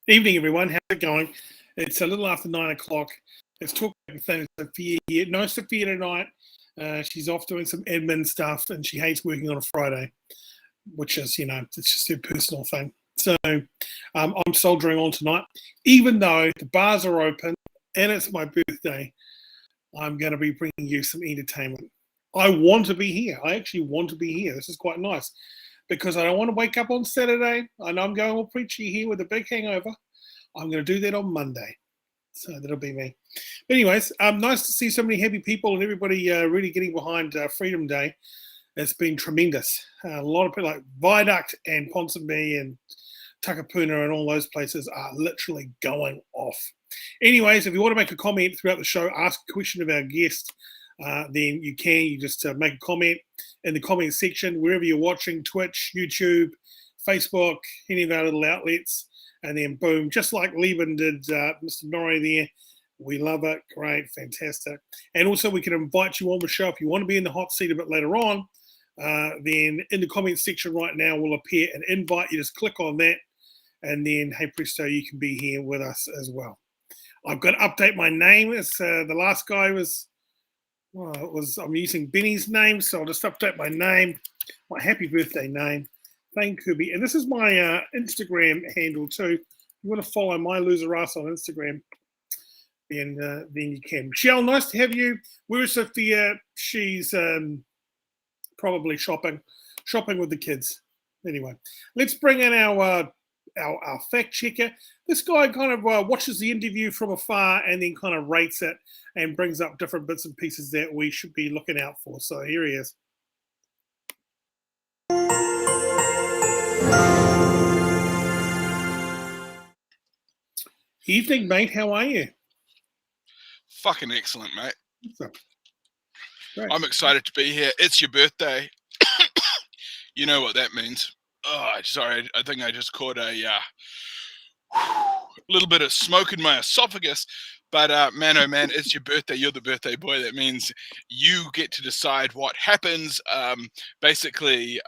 Evening, everyone. How's it going? It's a little after 9 o'clock. It's Talkback with Thane Sophia here. No Sophia tonight. She's off doing some admin stuff, and she hates working on a Friday, which is, it's just her personal thing. So I'm soldiering on tonight. Even though the bars are open and it's my birthday, I'm going to be bringing you some entertainment. I want to be here. I actually want to be here. This is quite nice because I don't want to wake up on Saturday. I know I'm going all preachy here with a big hangover. I'm going to do that on Monday. So that'll be me. But anyways, nice to see so many happy people and everybody really getting behind Freedom Day. It's been tremendous. A lot of people like Viaduct and Ponsonby and Takapuna and all those places are literally going off. Anyways, if you want to make a comment throughout the show, ask a question of our guest, then you can. You just make a comment in the comment section, wherever you're watching, Twitch, YouTube, Facebook, any of our little outlets. And then boom, just like Leben did, Mr. Norrie there. We love it. Great. Fantastic. And also we can invite you on the show if you want to be in the hot seat a bit later on. Then in the comment section right now will appear an invite. You just click on that. And then, hey, presto, you can be here with us as well. I've got to update my name. It's, the last guy I'm using Benny's name. So I'll just update my name, my happy birthday name. Thane Kirby. And this is my Instagram handle too. If you want to follow my loser ass on Instagram, then you can. Michelle, nice to have you. Where is Sophia? She's probably shopping with the kids. Anyway, let's bring in our fact checker. This guy kind of watches the interview from afar and then kind of rates it and brings up different bits and pieces that we should be looking out for. So here he is. Evening, mate. How are you? Fucking excellent, mate. Great. I'm excited to be here. It's your birthday. You know what that means. Oh, sorry. I think I just caught a little bit of smoke in my esophagus. But man, oh man, it's your birthday. You're the birthday boy. That means you get to decide what happens. Basically,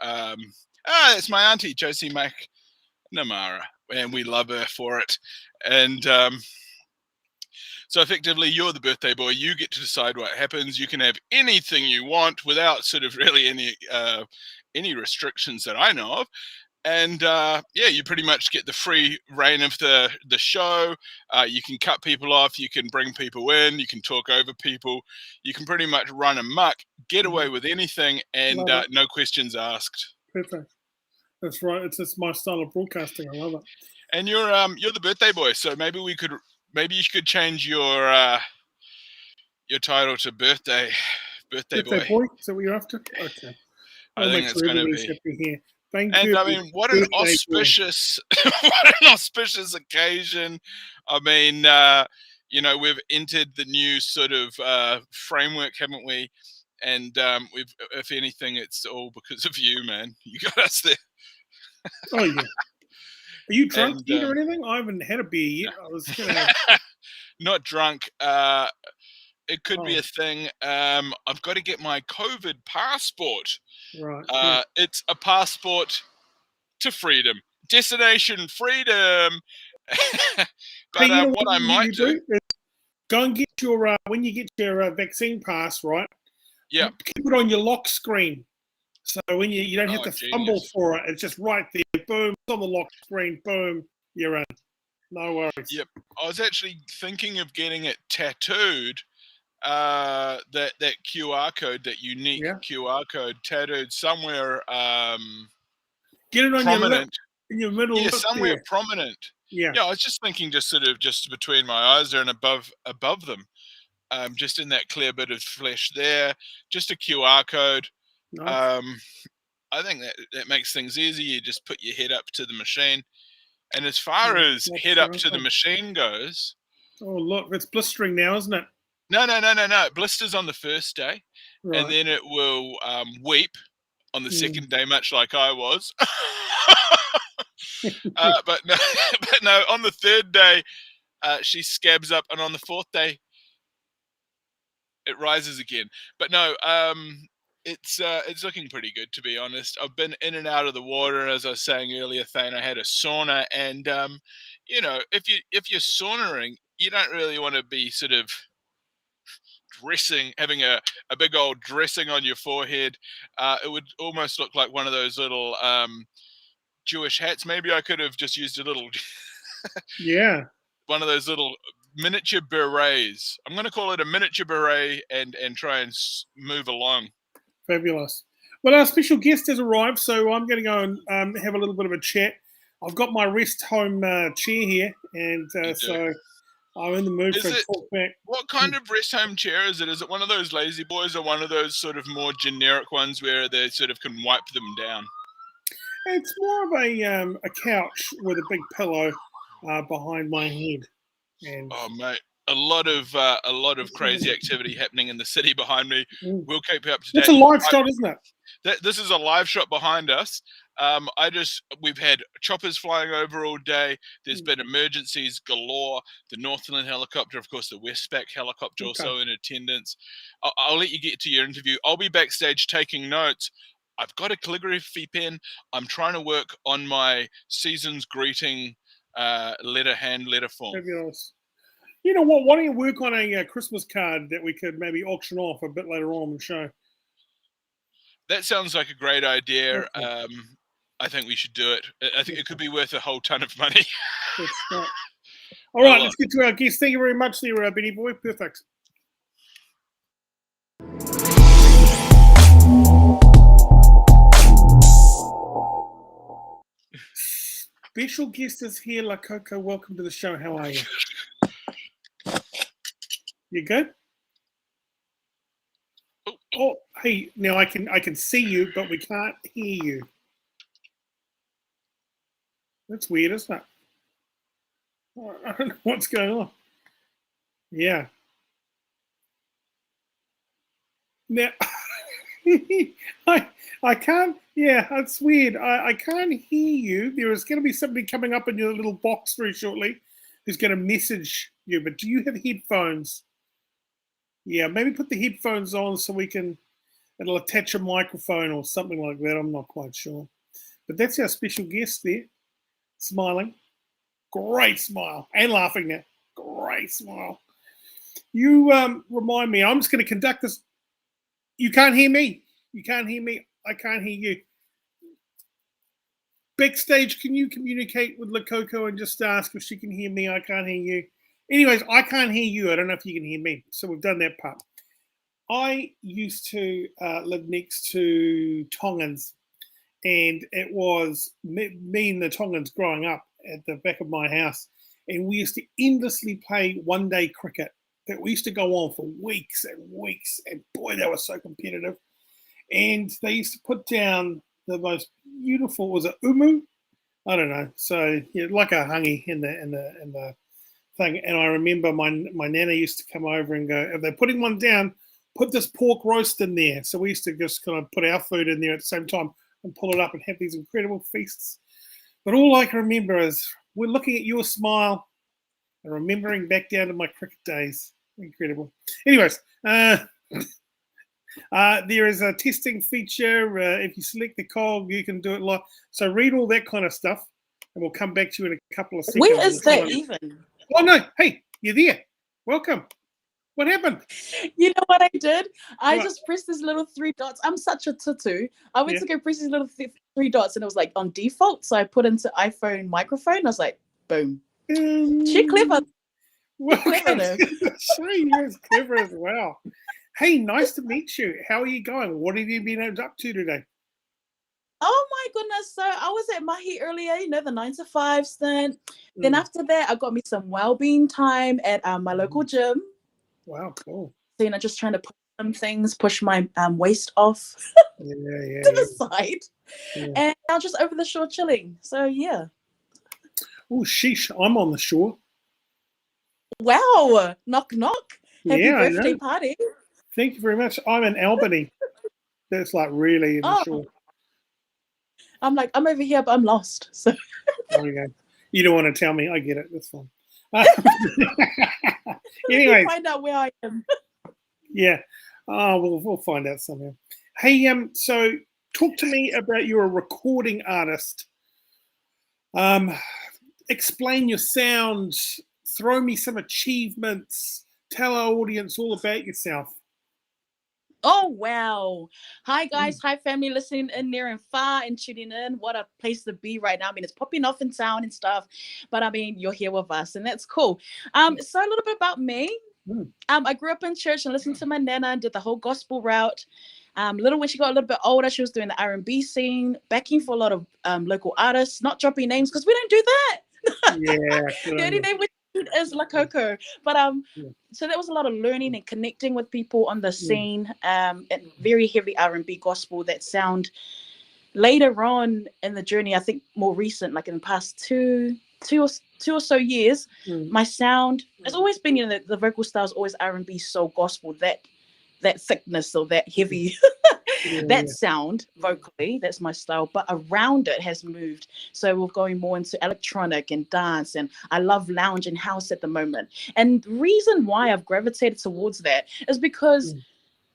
it's my auntie, Josie McNamara, and we love her for it. And so effectively, you're the birthday boy. You get to decide what happens. You can have anything you want without sort of really any restrictions that I know of. And you pretty much get the free reign of the show. You can cut people off. You can bring people in. You can talk over people. You can pretty much run amok, get away with anything, and no questions asked. Perfect. That's right. It's my style of broadcasting. I love it. And you're the birthday boy, so maybe you could change your title to birthday boy. Is that what you're after? Okay. I think it's going to be happy here. Thank and you. I mean, what an auspicious, occasion. I mean, we've entered the new sort of framework, haven't we? And we've, if anything, it's all because of you, man. You got us there. Oh yeah. Are you drunk yet or anything? I haven't had a beer yet. I was gonna... Not drunk. It could be a thing. I've got to get my COVID passport. Right. It's a passport to freedom. Destination freedom. But what I might do is go and get your when you get your vaccine pass, right? Yeah. Keep it on your lock screen. So when you don't have to fumble for it, it's just right there. Boom, it's on the lock screen. Boom, you're in. No worries. Yep. I was actually thinking of getting it tattooed. That QR code, that unique QR code, tattooed somewhere. Get it on prominent. Your lip, in your middle. Yeah, somewhere there. Prominent. Yeah. Yeah, I was just thinking, just between my eyes there and above them, just in that clear bit of flesh there, just a QR code. Nice. I think that makes things easy. You just put your head up to the machine, and as far as head up to the machine goes. Oh look, it's blistering now, isn't it? No. It blisters on the first day, right. And then it will weep on the second day, much like I was. But no, on the third day, she scabs up, and on the fourth day, it rises again. But no, It's looking pretty good, to be honest. I've been in and out of the water, and as I was saying earlier, Thane, I had a sauna, and if you're saunaing, you don't really want to be sort of having a big old dressing on your forehead. It would almost look like one of those little Jewish hats. Maybe I could have just used a little one of those little miniature berets. I'm going to call it a miniature beret and try and move along. Fabulous. Well, our special guest has arrived, so I'm going to go and have a little bit of a chat. I've got my rest home chair here, and so I'm in the mood for a talkback. What kind of rest home chair is it? Is it one of those lazy boys or one of those sort of more generic ones where they sort of can wipe them down? It's more of a couch with a big pillow behind my head. And oh, mate. A lot of crazy activity happening in the city behind me. We'll keep you up to date. It's a live shot, isn't it? This is a live shot behind us. We've had choppers flying over all day. There's been emergencies galore. The Northland helicopter, of course, the Westpac helicopter also in attendance. I'll let you get to your interview. I'll be backstage taking notes. I've got a calligraphy pen. I'm trying to work on my season's greeting hand letter form. Fabulous. You know what? Why don't you work on a Christmas card that we could maybe auction off a bit later on in the show? That sounds like a great idea. Okay. I think we should do it. I think it could be worth a whole ton of money. All right, let's get to our guest. Thank you very much there, Benny Boy. Perfect. Special guest is here, La Coco. Welcome to the show. How are you? You good? Oh, hey, now I can see you, but we can't hear you. That's weird, isn't it? I don't know what's going on. Yeah. Now, I can't. Yeah, that's weird. I can't hear you. There is going to be somebody coming up in your little box very shortly who's going to message you. But do you have headphones? Yeah, maybe put the headphones on so it'll attach a microphone or something like that. I'm not quite sure. But that's our special guest there, smiling. Great smile. And laughing now. Great smile. You remind me, I'm just going to conduct this. You can't hear me. You can't hear me. I can't hear you. Backstage, can you communicate with La Coco and just ask if she can hear me? I can't hear you. Anyways, I can't hear you. I don't know if you can hear me. So we've done that part. I used to live next to Tongans, and it was me and the Tongans growing up at the back of my house, and we used to endlessly play one-day cricket. That we used to go on for weeks and weeks, and boy, they were so competitive. And they used to put down the most beautiful, was it umu? I don't know. So yeah, like a hangi in the thing. And I remember my nana used to come over and go, if they're putting one down, put this pork roast in there. So we used to just kind of put our food in there at the same time and pull it up and have these incredible feasts. But all I can remember is we're looking at your smile and remembering back down to my cricket days. Incredible. Anyways, there is a testing feature. If you select the cog, you can do it live. So read all that kind of stuff, and we'll come back to you in a couple of seconds. Where is that even? Oh, no. Hey, you're there. Welcome. What happened? You know what I did? I just pressed these little 3 dots. I'm such a tutu. I went to go press these little 3 dots, and it was like on default. So I put into iPhone microphone. I was like, boom. She clever. Well, you're clever as well. Hey, nice to meet you. How are you going? What have you been up to today? Oh my goodness. So I was at Mahi earlier, the 9 to 5 stint. Then after that, I got me some well-being time at my local gym. Wow, cool. So, just trying to push some things, push my waist off to the side. Yeah. And now just over the shore chilling. So, yeah. Oh, sheesh. I'm on the shore. Wow. Knock, knock. Happy birthday party. Thank you very much. I'm in Albany. That's like really in the shore. I'm like, I'm over here, but I'm lost. So there you go. You don't want to tell me. I get it. That's fine. Anyway, find out where I am. Yeah. Oh, we'll find out somehow. Hey, so talk to me about you're a recording artist. Explain your sound. Throw me some achievements. Tell our audience all about yourself. Oh, wow. Hi, guys. Hi, family listening in near and far and tuning in. What a place to be right now. I mean, it's popping off in town and stuff, but I mean, you're here with us and that's cool. So a little bit about me. I grew up in church and listened to my nana and did the whole gospel route. Little when she got a little bit older, she was doing the R&B scene, backing for a lot of local artists, not dropping names because we don't do that. The only name we do is La Coco. But so there was a lot of learning and connecting with people on the scene, and very heavy R&B gospel that sound. Later on in the journey, I think more recent, like in the past two or so years, my sound has always been, you know, the vocal style is always R&B, soul, gospel, that thickness or that heavy that sound vocally, that's my style, but around it has moved. So we're going more into electronic and dance, and I love lounge and house at the moment. And the reason why I've gravitated towards that is because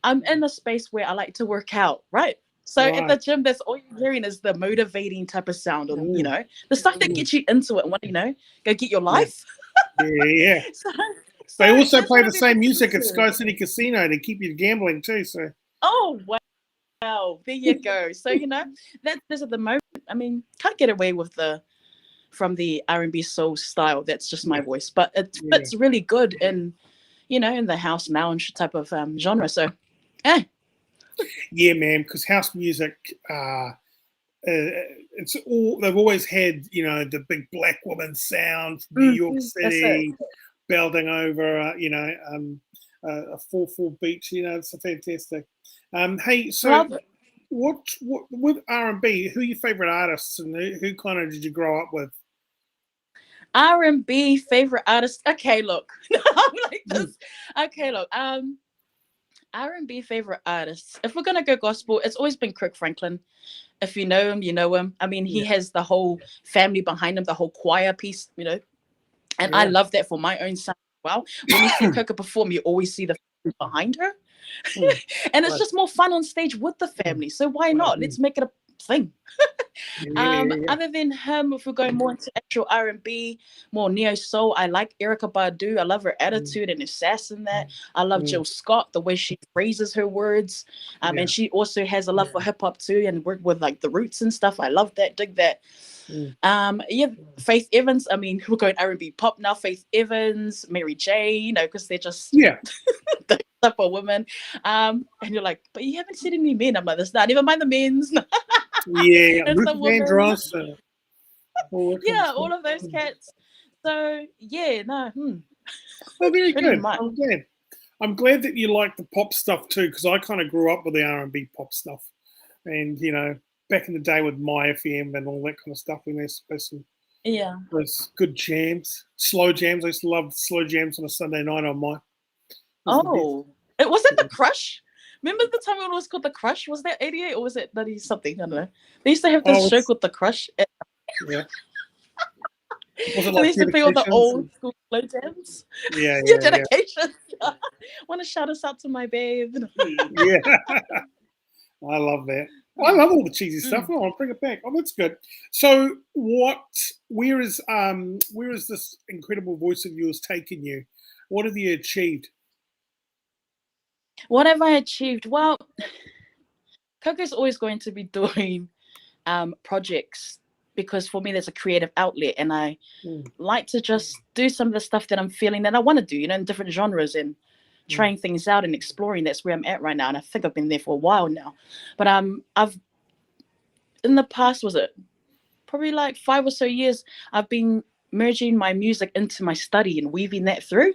I'm in a space where I like to work out, right? So at the gym, that's all you're hearing is the motivating type of sound, or you know, the stuff that gets you into it and want, you know, go get your life. So they also play the same music at Sky City Casino to keep you gambling too. So wow, there you go. So you know that's at the moment. I mean, can't get away with from the R&B soul style. That's just my voice, but it fits really good in, you know, in the house lounge type of genre. So, yeah, man, because house music, it's all they've always had. You know, the big black woman sound from New York City, belting over, you know, a 4/4 beat. You know, it's a fantastic. Hey, so what with R&B? Who are your favorite artists, and who kind of did you grow up with? R&B favorite artists. Okay, look, I'm like this. Okay, look, R&B favorite artists. If we're gonna go gospel, it's always been Kirk Franklin. If you know him, you know him. I mean, he has the whole family behind him, the whole choir piece, you know. And I love that for my own son as well. When you see Coco perform, you always see the family behind her. And it's just more fun on stage with the family. So why not? Let's make it a thing. Other than him, if we're going more into actual R&B, more neo soul, I like Erykah Badu. I love her attitude and her sass in that. I love Jill Scott, the way she phrases her words. And she also has a love for hip hop too, and work with like the Roots and stuff. I love that, dig that. Faith Evans. I mean, we're going R&B pop now. Faith Evans, Mary J. You know, because they're just the type of women. And you're like, but you haven't seen any men. I'm like, that's not. Never mind the men's. Ruth Vandross. All of those cats. So Well, very good. Much. I'm glad that you like the pop stuff too, because I kind of grew up with the R&B pop stuff, and you know, back in the day with My FM and all that kind of stuff, when they used to play some those good jams, slow jams. I used to love slow jams on a Sunday night on My. Was that the Crush? Remember the time it was called the Crush? Was that 88 or was it 90 something? I don't know. They used to have this show called the Crush. Was it They like used to play all the old school slow jams. Your dedication. Want to shout us out to my babe. I love that. I love all the cheesy stuff. Oh, I'll bring it back. Oh, that's good. So, where is this incredible voice of yours taking you? What have you achieved? What have I achieved? Well, Coco's always going to be doing projects, because for me, there's a creative outlet, and I like to just do some of the stuff that I'm feeling that I want to do, you know, in different genres, and trying things out and exploring. That's where I'm at right now, and I think I've been there for a while now. But I've in the past, was it probably like 5 or so years, I've been merging my music into my study and weaving that through.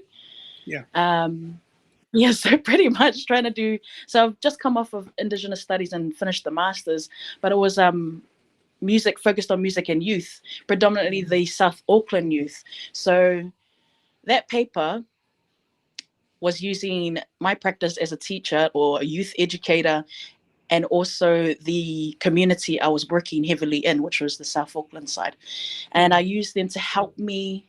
So pretty much trying to do. So I've just come off of Indigenous Studies and finished the masters, but it was music, focused on music and youth, predominantly the South Auckland youth. So that paper was using my practice as a teacher or a youth educator, and also the community I was working heavily in, which was the South Auckland side. And I used them to help me.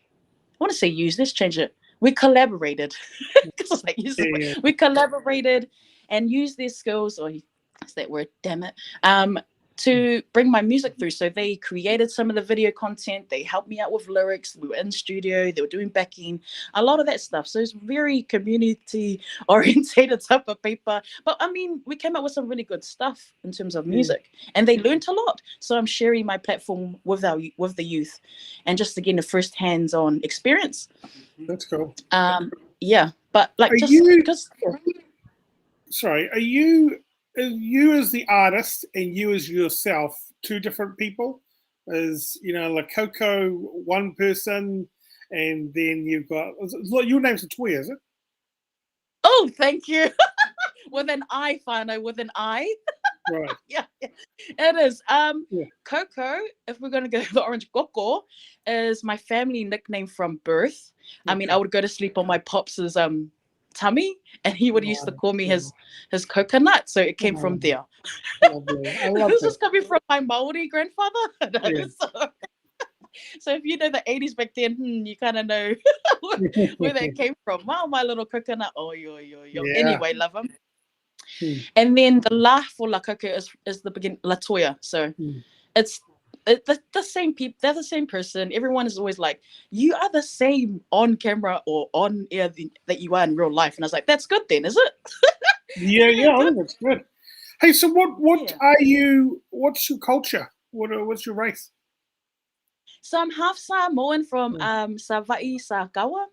I want to say let's change it. We collaborated. We collaborated and used their skills, or what's that word? Damn it. To bring my music through. So they created some of the video content. They helped me out with lyrics. We were in studio. They were doing backing, a lot of that stuff. So it's very community orientated type of paper. But I mean, we came up with some really good stuff in terms of music, and they learned a lot. So I'm sharing my platform with the youth, and just again, the first hands-on experience. That's cool. Yeah, but like sorry, are you as the artist and you as yourself two different people? Is, you know, like Coco one person, and then you've got, your name's Latoya, is it? Oh, thank you. With an I, Whānau, with an I. Right. Yeah, it is. Coco, if we're gonna go the orange Coco, is my family nickname from birth. I mean, I would go to sleep on my pops's tummy, and he would used to call me his coconut, so it came from there. I love This that. is coming from my Maori grandfather. So if you know the 80s back then, you kind of know where that came from. Wow, my little coconut. Oh, yo. Anyway, love him. And then the la for La Coco is the beginning, Latoya. So it's the same people. They're the same person. Everyone is always like, you are the same on camera or on air that you are in real life. And I was like, that's good then, is it? Yeah, I think that's good. Hey, so what are you? What's your culture? What's your race? So I'm half Samoan from Sava'i, Sakawa,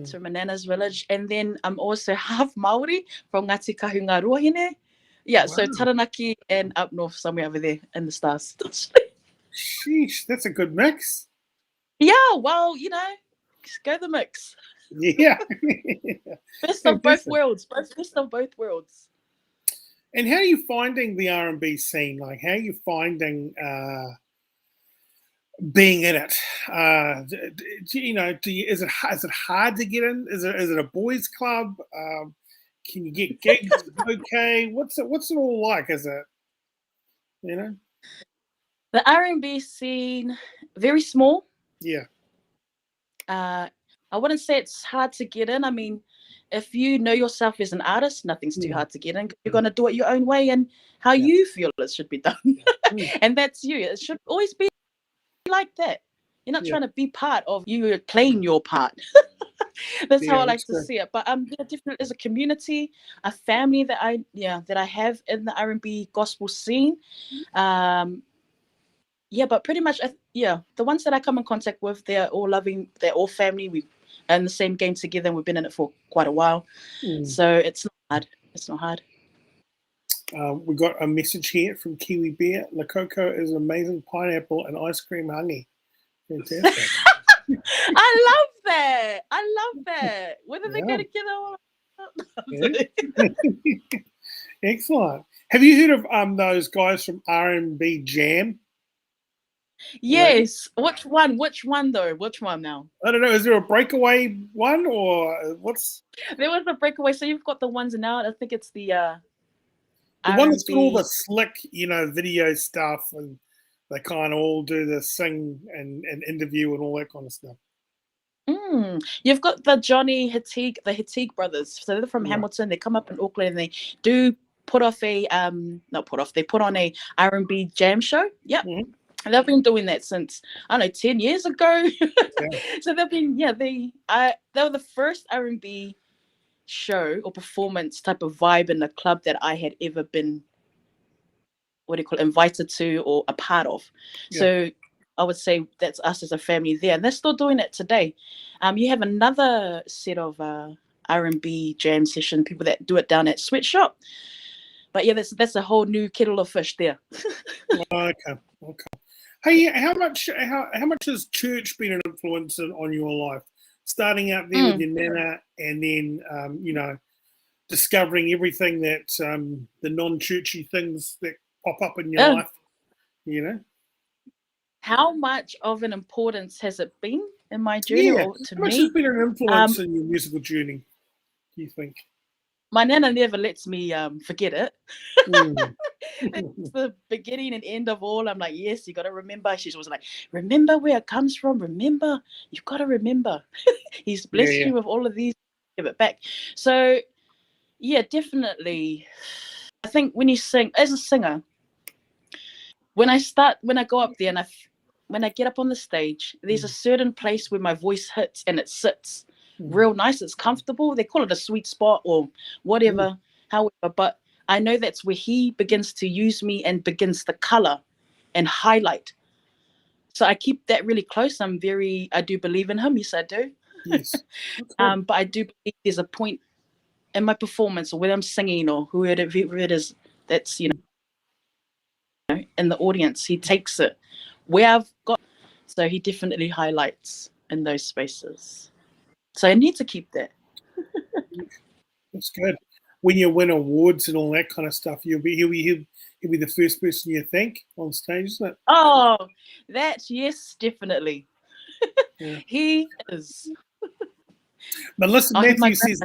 so my nana's village, and then I'm also half Maori from Ngati Kahunga Ruahine. Yeah, so Taranaki and up north somewhere over there in the stars. Sheesh, that's a good mix. Yeah, well, you know, go the mix. Yeah. Best of both worlds. Best of both worlds. And how are you finding the R&B scene? Like, how are you finding being in it? You know, is it hard to get in? Is it a boys' club? Can you get gigs? Okay, what's it all like? Is it, you know? The R&B scene, very small. Yeah. I wouldn't say it's hard to get in. I mean, if you know yourself as an artist, nothing's too hard to get in. You're going to do it your own way and how you feel it should be done. And that's you. It should always be like that. You're not trying to be part of, you playing your part. That's how I like to see it. But there definitely is a community, a family that I have in the R&B gospel scene. But pretty much, the ones that I come in contact with, they're all loving, they're all family. We are in the same game together, and we've been in it for quite a while. So it's not hard. It's not hard. We got a message here from Kiwi Bear. La Coco is an amazing pineapple and ice cream honey. Fantastic. I love that. Whether they go together or Excellent. Have you heard of those guys from R&B Jam? Yes. Which one though? Which one now? I don't know. Is there a breakaway one or what's? There was a breakaway. So you've got the ones now. I think it's the one that's got all the slick, you know, video stuff, and they kind of all do the sing and interview and all that kind of stuff. You've got the Johnny Hittig, the Hittig brothers. So they're from Hamilton. They come up in Auckland and they do put off a they put on a R&B jam show. Yep. And they've been doing that since, I don't know, 10 years ago. So they've been, they were the first R&B show or performance type of vibe in the club that I had ever been, invited to or a part of. So I would say that's us as a family there. And they're still doing it today. You have another set of R&B jam session, people that do it down at Sweatshop. But that's a whole new kettle of fish there. Okay. Hey, how much has church been an influence on your life? Starting out there with your nana, and then discovering everything that the non-churchy things that pop up in your life. You know, how much of an importance has it been in my journey? Or to how much me? has been an influence in your musical journey? Do you think? My nana never lets me forget it. It's the beginning and end of all. I'm like, yes, you got to remember. She's always like, remember where it comes from. Remember, you've got to remember. He's blessed you with all of these. Give it back. So, yeah, definitely. I think when you sing as a singer, when I go up there and when I get up on the stage, there's a certain place where my voice hits and it sits real nice. It's comfortable. They call it a sweet spot or whatever, however, but I know that's where he begins to use me and begins to color and highlight. So I keep that really close. I do believe in him. Yes, I do. Yes. But I do believe there's a point in my performance or whether I'm singing or whoever it is that's, in the audience, he takes it where I've got. So he definitely highlights in those spaces. So I need to keep that. That's good. When you win awards and all that kind of stuff, he'll be the first person you thank on stage, isn't it? Oh, that's yes, definitely. Yeah. He is. But listen, Matthew says,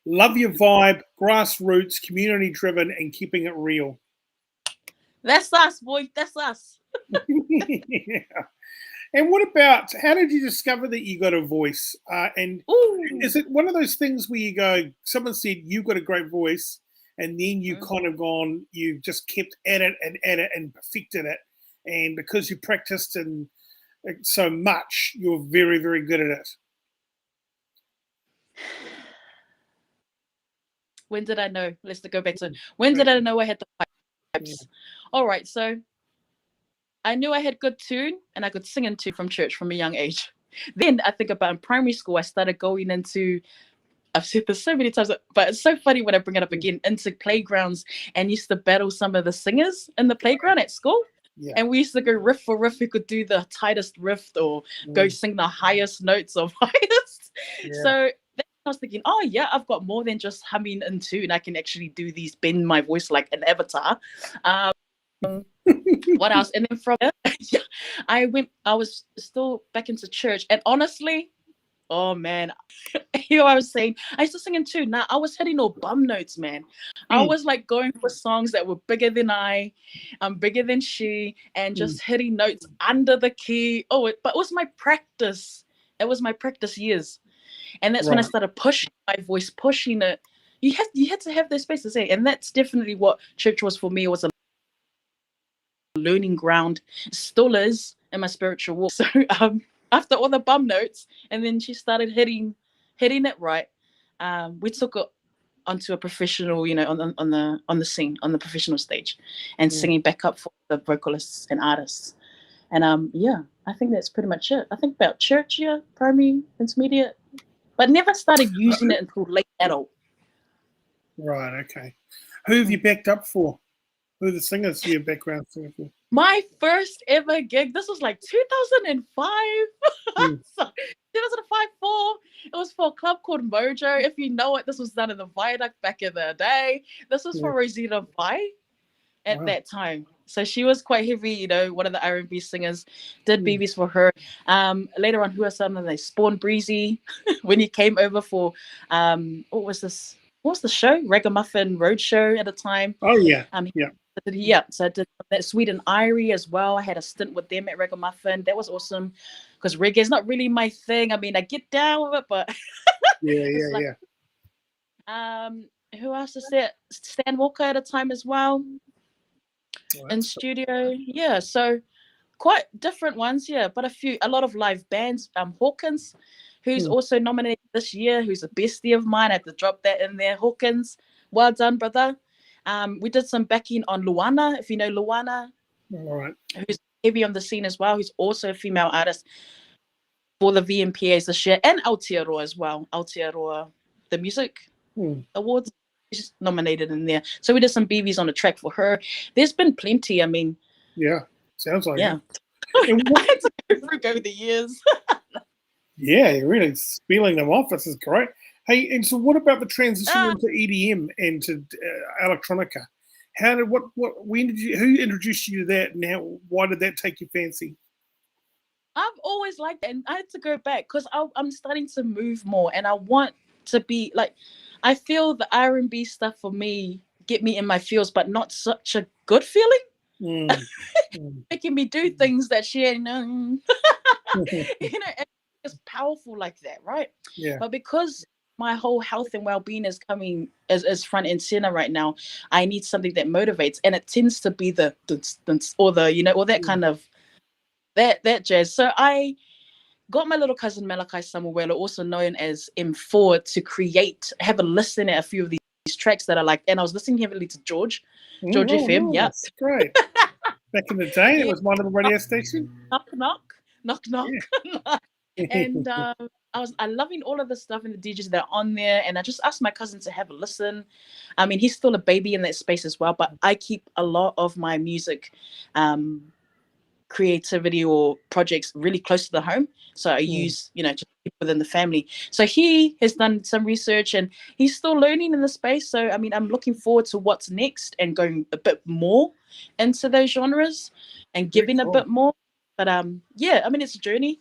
love your vibe, grassroots, community driven, and keeping it real. That's us, boy. That's us. Yeah. And what about, how did you discover that you got a voice? And is it one of those things where you go, someone said you got a great voice, and then you kind of you just kept at it and perfected it, and because you practiced and so much, you're very, very good at it? When did I know? Let's go back to when did I know I had the vibes? Yeah. All right, so I knew I had good tune and I could sing in tune from church from a young age. Then I think about in primary school, I started going into, I've said this so many times, but it's so funny when I bring it up again, into playgrounds and used to battle some of the singers in the playground at school. Yeah. And we used to go riff for riff, who could do the tightest riff or go sing the highest notes of highest. Yeah. So I was thinking, oh yeah, I've got more than just humming in tune. I can actually do these, bend my voice like an avatar. What else? And then from there, I was still back into church. And honestly, oh man, here I was saying, I used to sing in tune. Now I was hitting all bum notes, man. I was like going for songs that were bigger than I'm bigger than she, and just hitting notes under the key. But it was my practice. It was my practice years. And that's when I started pushing my voice, pushing it. You had to have those spaces, and that's definitely what church was for me. It was a learning ground, still is in my spiritual walk. So after all the bum notes, and then she started hitting it right, we took it onto a professional, on the scene, on the professional stage, and singing back up for the vocalists and artists. And I think that's pretty much it. I think about church, primary, intermediate, but never started using it until late adult. Right. Okay. Who have you backed up for? Who are the singers your background singer for? My first ever gig, this was like 2005. 2005, 4. It was for a club called Mojo. If you know it, this was done in the Viaduct back in the day. This was for Rosita Vai at that time. So she was quite heavy, one of the R&B singers. Did BBs for her. Later on, who are some of them? Spawn Breezy when he came over for, what was this? What was the show? Ragamuffin Roadshow at the time. Oh, yeah. So I did that. Sweet and Irie as well. I had a stint with them at Ragamuffin. That was awesome because reggae is not really my thing. I mean, I get down with it, but yeah. Who else is there? Stan Walker at a time as well. In studio. Yeah, so quite different ones, but a lot of live bands. Hawkins, who's also nominated this year, who's a bestie of mine. I had to drop that in there. Hawkins, well done, brother. We did some backing on Luana, if you know Luana. All right. Who's heavy on the scene as well, who's also a female artist for the VMPAs this year, and Aotearoa as well. Aotearoa, the music awards, she's nominated in there. So we did some BBs on the track for her. There's been plenty. I mean, sounds like it. I had to go through over the years. You're really spilling them off. This is great. Hey, and so what about the transition into EDM and to electronica? Who introduced you to that, and why did that take your fancy? I've always liked it, and I had to go back because I'm starting to move more, and I want to be like, I feel the R&B stuff for me get me in my feels, but not such a good feeling. Making me do things that she ain't it's powerful like that, right? Yeah. But because my whole health and well-being is coming as front and center right now. I need something that motivates, and it tends to be the or the or that kind of that jazz. So I got my little cousin Malachi Samuela, also known as M4, to have a listen at a few of these tracks that I liked, and I was listening heavily to George FM. Yeah, that's great. Back in the day, it was my little radio station. Knock knock. Yeah. And I'm loving all of the stuff and the DJs that are on there, and I just asked my cousin to have a listen. I mean, he's still a baby in that space as well, but I keep a lot of my music creativity or projects really close to the home, so I use just within the family. So he has done some research, and he's still learning in the space. So I mean, I'm looking forward to what's next and going a bit more into those genres and giving a bit more. But yeah, I mean, it's a journey.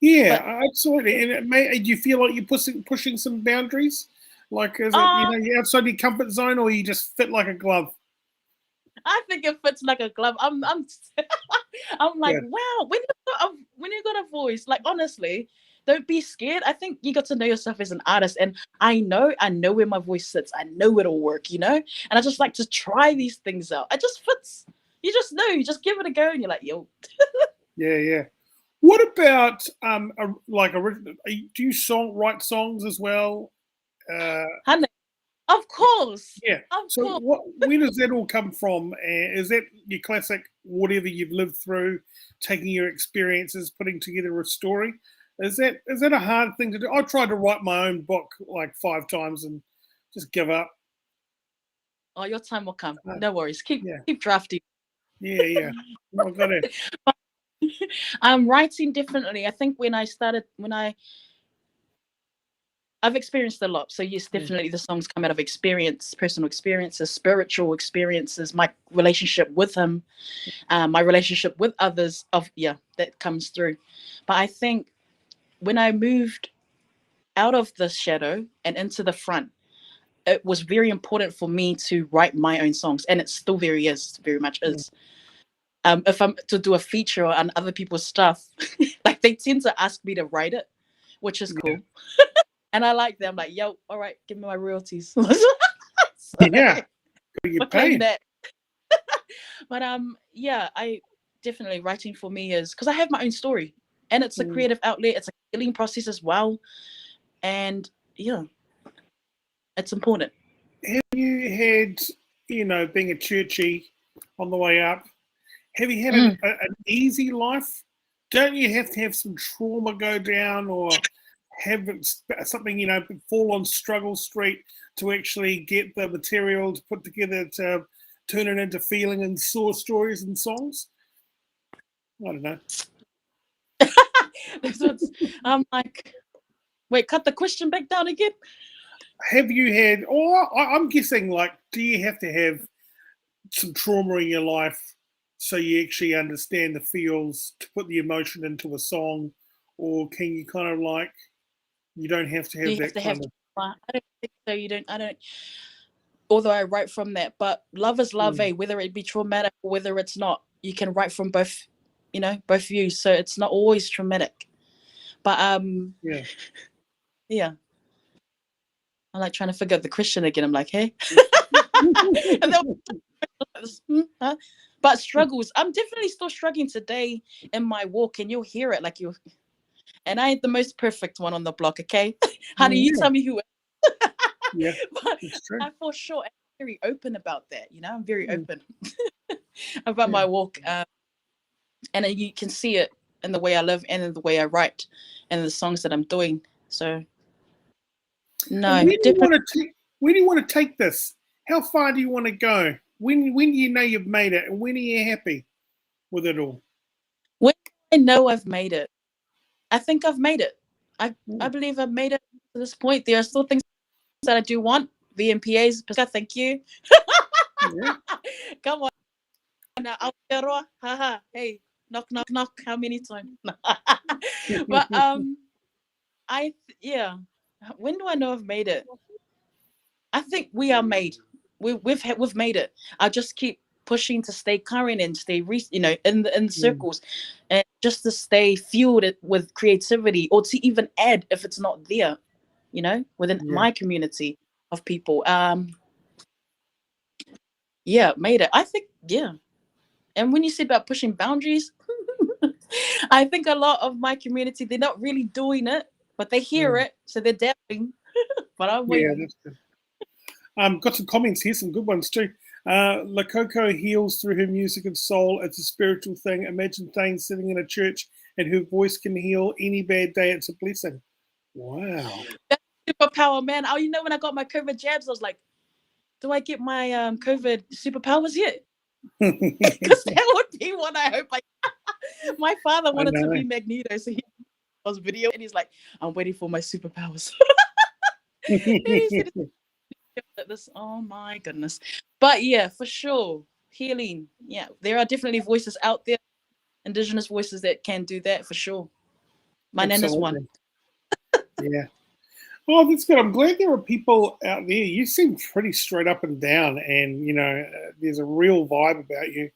Yeah, absolutely. And do you feel like you're pushing some boundaries? Like, is it you're outside your comfort zone, or you just fit like a glove? I think it fits like a glove. I'm like, wow, when you got a voice, like, honestly, don't be scared. I think you got to know yourself as an artist, and I know where my voice sits. I know it'll work, and I just like to try these things out. It just fits. You just know. You just give it a go, and you're like, yo. Yeah. What about do you write songs as well? Honey, of course. Yeah. So where does that all come from? Is that your classic, whatever you've lived through, taking your experiences, putting together a story? Is that a hard thing to do? I tried to write my own book like 5 times and just give up. Oh, your time will come. No worries. Keep drafting. Yeah. I got it. I'm writing differently. I think I've experienced a lot. So yes, definitely the songs come out of experience, personal experiences, spiritual experiences, my relationship with him, my relationship with others that comes through. But I think when I moved out of the shadow and into the front, it was very important for me to write my own songs. And it still very much is. If I'm to do a feature on other people's stuff, like they tend to ask me to write it, which is cool. And I like them. Like, yo, all right, give me my royalties. Yeah, you pay that. But I definitely, writing for me is because I have my own story, and it's a creative outlet. It's a healing process as well, and it's important. Have you had, being a churchy on the way up? Have you had an easy life? Don't you have to have some trauma go down, or have something, fall on struggle street to actually get the material to put together to turn it into feeling and stories and songs? I don't know. I'm like, wait, cut the question back down again. Have you had, or I'm guessing, like, do you have to have some trauma in your life so you actually understand the feels to put the emotion into a song, or can you kind of like, you don't have to have that kind of... I don't think so. You don't. I don't. Although I write from that, but love is love, whether it be traumatic or whether it's not. You can write from both, both views. So it's not always traumatic. But yeah. I'm like trying to figure out the question again. I'm like, hey. But struggles. I'm definitely still struggling today in my walk, and you'll hear it like you. And I ain't the most perfect one on the block, okay? Honey, you tell me who. Yeah, but it's true. I for sure am very open about that. I'm very open about my walk, and you can see it in the way I live and in the way I write and the songs that I'm doing. So, no. Where do you want to take this? How far do you want to go? When do you know you've made it, and when are you happy with it all? When I know I've made it, I think I've made it. I believe I've made it to this point. There are still things that I do want. VMPAs, thank you. Yeah. Come on. Now, haha, hey, knock, knock, knock. How many times? But when do I know I've made it? I think we are made. We've made it. I just keep pushing to stay current and stay in circles, and just to stay fueled with creativity, or to even add if it's not there. you know, within my community of people. Made it. I think, And when you said about pushing boundaries, I think a lot of my community, they're not really doing it, but they hear it, so they're dabbling. But I'm waiting. Yeah, that's good. Got some comments here, some good ones too. Coco heals through her music and soul. It's a spiritual thing. Imagine Thane sitting in a church and her voice can heal any bad day. It's a blessing. Wow. That's superpower, man. Oh, you know, when I got my COVID jabs, I was like, do I get my COVID superpowers yet? Because that would be what I hope. My father wanted to be Magneto, so he was video and he's like, I'm waiting for my superpowers. This, oh my goodness. But yeah, for sure, healing. Yeah, there are definitely voices out there, Indigenous voices that can do that for sure. My nana's one. Yeah. Oh, that's good. I'm glad there are people out there. You seem pretty straight up and down, and you know, there's a real vibe about you,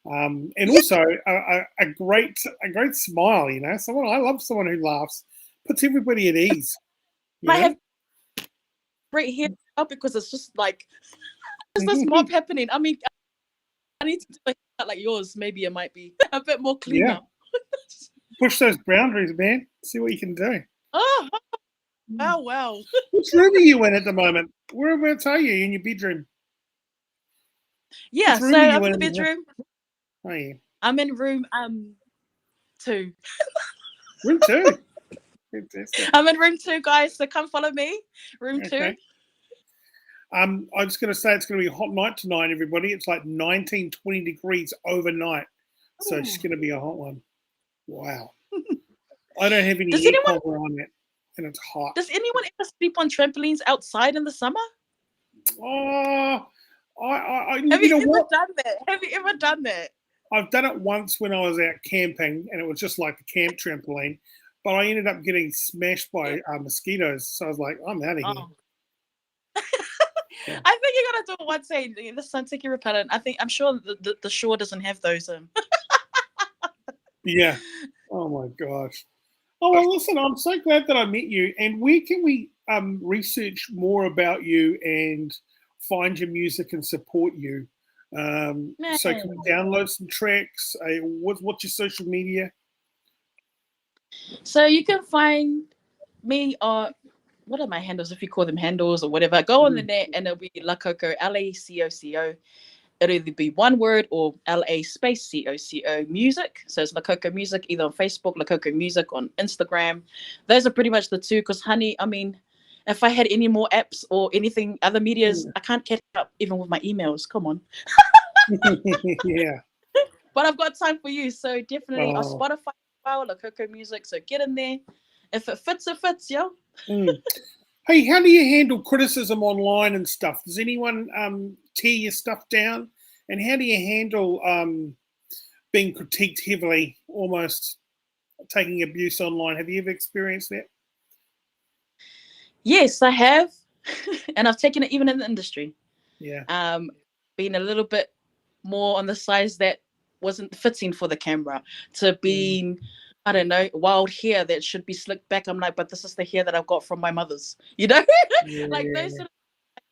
and also a great smile. You know, I love someone who laughs, puts everybody at ease. I have great hair because it's just like, is this mob happening? I mean, I need to do a haircut like yours. Maybe it might be a bit more cleaner. Yeah. Push those boundaries, man. See what you can do. Oh. Wow. Which room are you in at the moment? Whereabouts are you in your bedroom? Yeah, so I'm in the bedroom. Oh, yeah. I'm in room 2. Room 2? Fantastic. I'm in room 2, guys, so come follow me. Room 2. I'm just going to say it's going to be a hot night tonight, everybody. It's like 19, 20 degrees overnight. So it's going to be a hot one. Wow. I don't have any air cover on it. And it's hot. Does anyone ever sleep on trampolines outside in the summer? Oh, have you ever done that? Have you ever done that? I've done it once when I was out camping, and it was just like a camp trampoline. But I ended up getting smashed by mosquitoes, so I was like, I'm out of here. Yeah. I think you gotta do it once. Say the suntick repellent. I'm sure the shore doesn't have those. Yeah. Oh my gosh. Oh, well, listen, I'm so glad that I met you. And where can we research more about you and find your music and support you? So can we download some tracks? What's your social media? So you can find me on, what are my handles, if you call them handles or whatever. Go on the net and it'll be La Coco, LACOCO. It'll either be one word or LA space COCO music. So it's La Coco Music, either on Facebook, La Coco Music on Instagram. Those are pretty much the two. Because, honey, I mean, if I had any more apps or anything, other medias, I can't catch up even with my emails. Come on. Yeah. But I've got time for you. So definitely on Spotify, La Coco Music. So get in there. If it fits, it fits, yo. Hey, how do you handle criticism online and stuff? Does anyone tear your stuff down? And how do you handle being critiqued heavily, almost taking abuse online? Have you ever experienced that? Yes, I have. And I've taken it even in the industry. Yeah. Being a little bit more on the size that wasn't fitting for the camera, to being... I don't know, wild hair that should be slicked back. I'm like, but this is the hair that I've got from my mother's, you know? Like those sort of,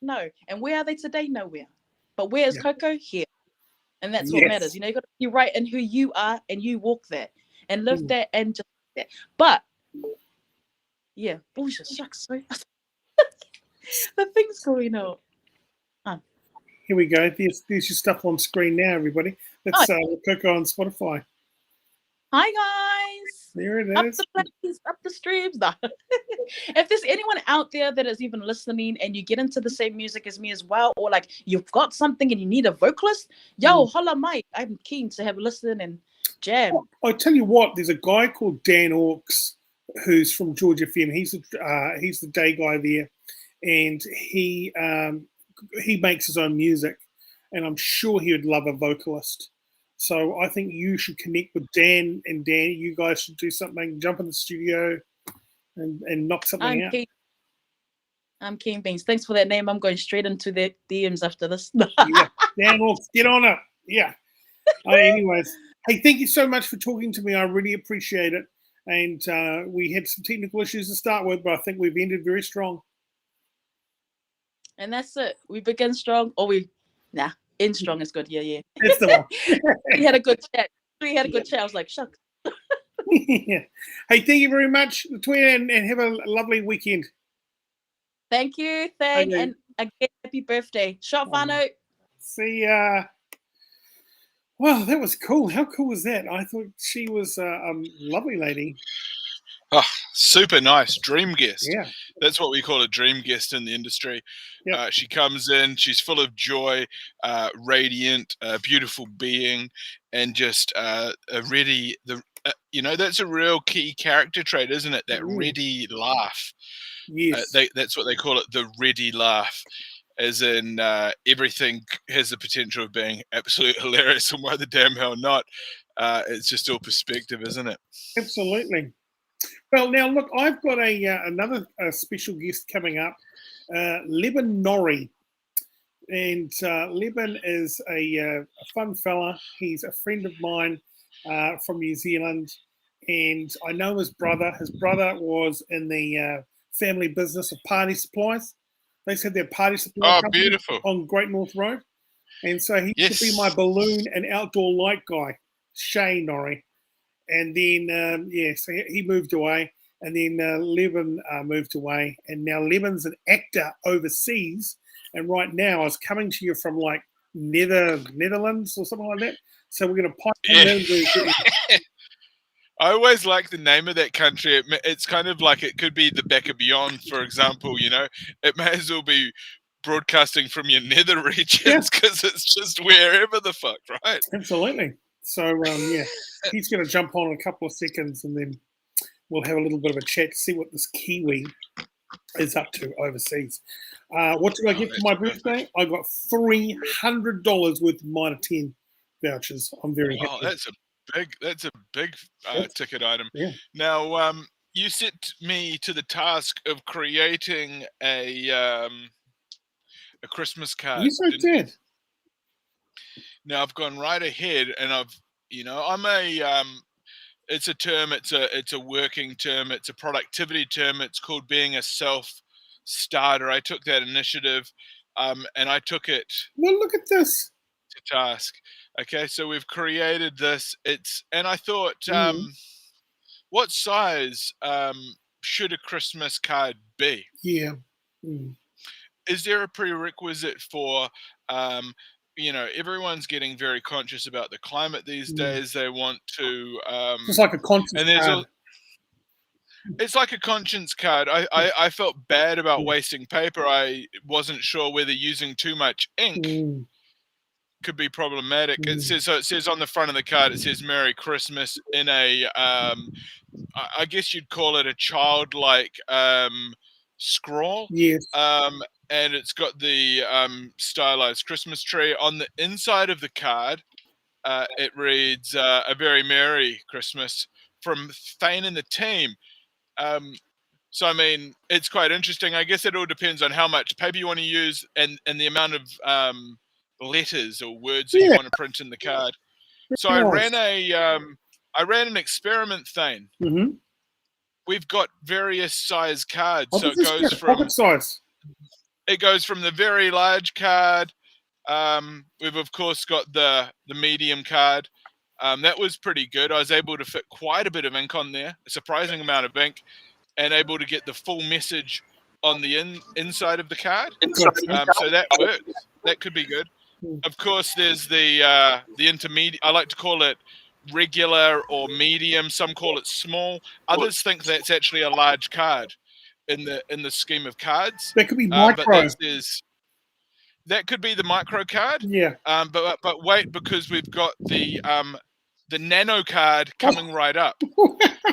no. And where are they today? Nowhere. But where is Coco? Here. And that's what matters. You know, you got to be right in who you are and you walk that and live that and just that. But yeah, bullshit, shucks. Sorry. The thing's going on. Here we go. There's your stuff on screen now, everybody. That's Coco on Spotify. Hi guys. There it is. Up the streams. If there's anyone out there that is even listening and you get into the same music as me as well, or like you've got something and you need a vocalist, holla Mike. I'm keen to have a listen and jam. I tell you what, there's a guy called Dan Orks who's from Georgia FM. He's the day guy there, and he makes his own music, and I'm sure he would love a vocalist. So I think you should connect with Dan, and Dan, you guys should do something, jump in the studio and knock something out. I'm keen beans. Thanks for that name. I'm going straight into the DMs after this. Yeah, Dan, get on it. Yeah. Anyways, hey, thank you so much for talking to me. I really appreciate it. and we had some technical issues to start with, but I think we've ended very strong. And that's it. We begin strong, or end strong is good. Yeah. That's the one. We had a good chat. I was like, shucks. Yeah. Hey, thank you very much, Twin, and have a lovely weekend. Thank you, Thane, Okay. and again, happy birthday. Shot whānau. See ya. Wow, that was cool. How cool was that? I thought she was a lovely lady. Oh, super nice. Dream guest. Yeah. That's what we call a dream guest in the industry. Yep. She comes in, she's full of joy, radiant, beautiful being, and just ready. That's a real key character trait, isn't it? That ready laugh. Yes. That's what they call it, the ready laugh. As in, everything has the potential of being absolutely hilarious, and why the damn hell not? It's just all perspective, isn't it? Absolutely. Well, now look, I've got another special guest coming up, Leben Norrie, and Leben is a fun fella. He's a friend of mine from New Zealand, and I know his brother. His brother was in the family business of party supplies. They said their party supply company beautiful. on Great North Road, and so he Yes. could be my balloon and outdoor light guy, Shay Norrie. And then, so he moved away. And then Leben moved away. And now Leben's an actor overseas. And right now, I was coming to you from like Netherlands or something like that. So we're going to pipe him in. I always like the name of that country. It's kind of like it could be the back of beyond, for example. It may as well be broadcasting from your nether regions because it's just wherever the fuck, right? Absolutely. So, he's going to jump on in a couple of seconds and then we'll have a little bit of a chat to see what this Kiwi is up to overseas. What did I get for my birthday? I got $300 worth of Mitre 10 vouchers. I'm very happy. Oh, that's a big ticket item. Yeah. Now, you set me to the task of creating a Christmas card. Yes, I did. Now I've gone right ahead, and it's a term. It's a working term. It's a productivity term. It's called being a self-starter. I took that initiative, and I took it. Well, look at this. To task. Okay, so we've created this. And I thought, what size should a Christmas card be? Yeah. Is there a prerequisite for? Everyone's getting very conscious about the climate these days. They want to. It's like a conscience card. It's like a conscience card. I felt bad about wasting paper. I wasn't sure whether using too much ink could be problematic. It says on the front of the card, it says Merry Christmas in a I guess you'd call it a childlike scrawl. Yes. And it's got the stylized Christmas tree. On the inside of the card, it reads a very Merry Christmas from Thane and the team. So, I mean, it's quite interesting. I guess it all depends on how much paper you want to use and the amount of letters or words that you want to print in the card. So I ran an experiment, Thane. Mm-hmm. We've got various size cards. So it goes from pocket size. It goes from the very large card. We've of course got the medium card. That was pretty good. I was able to fit quite a bit of ink on there, a surprising amount of ink, and able to get the full message on the inside of the card. So that works. That could be good. Of course, there's the intermediate. I like to call it regular or medium. Some call it small. Others think that's actually a large card in the scheme of cards. That could be micro. That could be the micro card. Yeah. But wait, because we've got the nano card coming right up,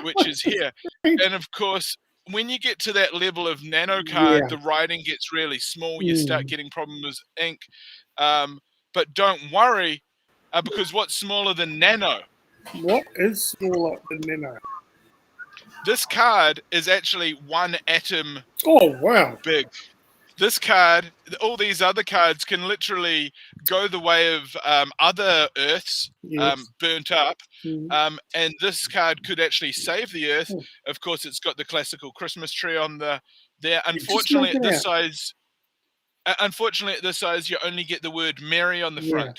which is here. And of course, when you get to that level of nano card, the writing gets really small. You start getting problems with ink. But don't worry, because what's smaller than nano? What is smaller than nano? This card is actually one atom. Oh, wow. Big. this card, all these other cards can literally go the way of other Earths burnt up. And this card could actually save the Earth. Of course, it's got the classical Christmas tree on there. Unfortunately, at this size, you only get the word Merry on the front.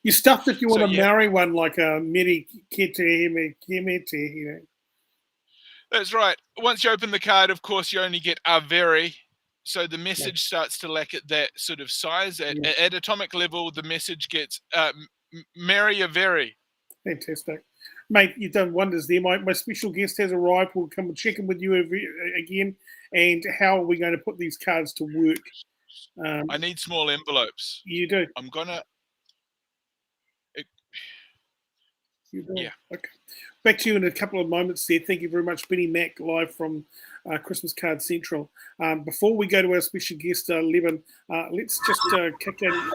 You stuffed if you want to marry one like a Meri Kete, you know. That's right. Once you open the card, of course, you only get a very. So the message starts to lack at that sort of size. At atomic level, the message gets marry a very. Fantastic. Mate, you've done wonders there. My special guest has arrived. We'll come and check in with you again. And how are we going to put these cards to work? I need small envelopes. You do? I'm going to... Yeah. Okay. Back to you in a couple of moments there. Thank you very much, Benny Mack, live from Christmas Card Central. Before we go to our special guest, Levin, let's just kick in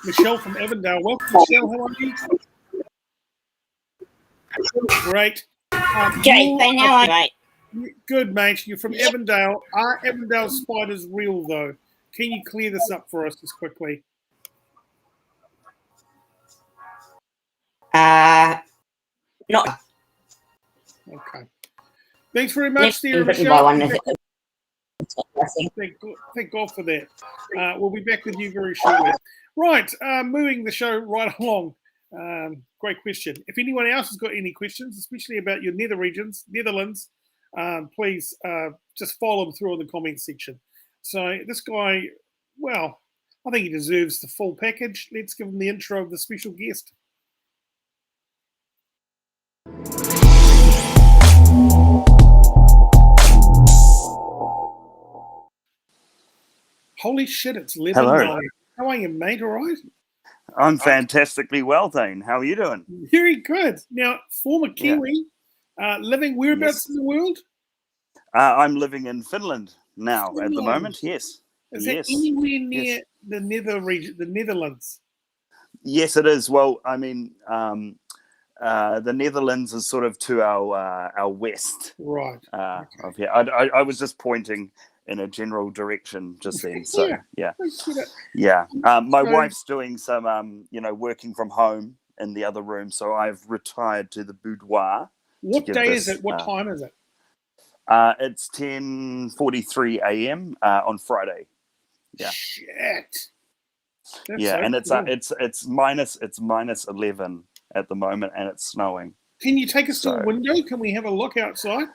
Michelle from Avondale. Welcome, Michelle. How are you? Great. Great. How are you? Good, mate. You're from Avondale. Are Avondale spiders real, though? Can you clear this up for us just quickly? Not. Okay. Thanks very much, there, Thank God for that. We'll be back with you very shortly. Right, moving the show right along. Great question. If anyone else has got any questions, especially about your Netherlands, please just follow them through in the comments section. So this guy, well, I think he deserves the full package. Let's give him the intro of the special guest. Holy shit, it's Levin. Hello. How are you, mate? All right? I'm fantastically well, Thane. How are you doing? Very good. Now, former Kiwi, living whereabouts in the world? I'm living in Finland now at the moment, yes. Is that anywhere near the Netherlands? Yes, it is. Well, I mean, the Netherlands is sort of to our west. Right. Of here. I was just pointing in a general direction just then. So yeah. My wife's doing some working from home in the other room, so I've retired to the boudoir. What day is it? What time is it? It's 10:43 a.m. On Friday. Yeah. Shit. That's and cool. it's minus 11 at the moment, and it's snowing. Can you take us to a window? Can we have a look outside?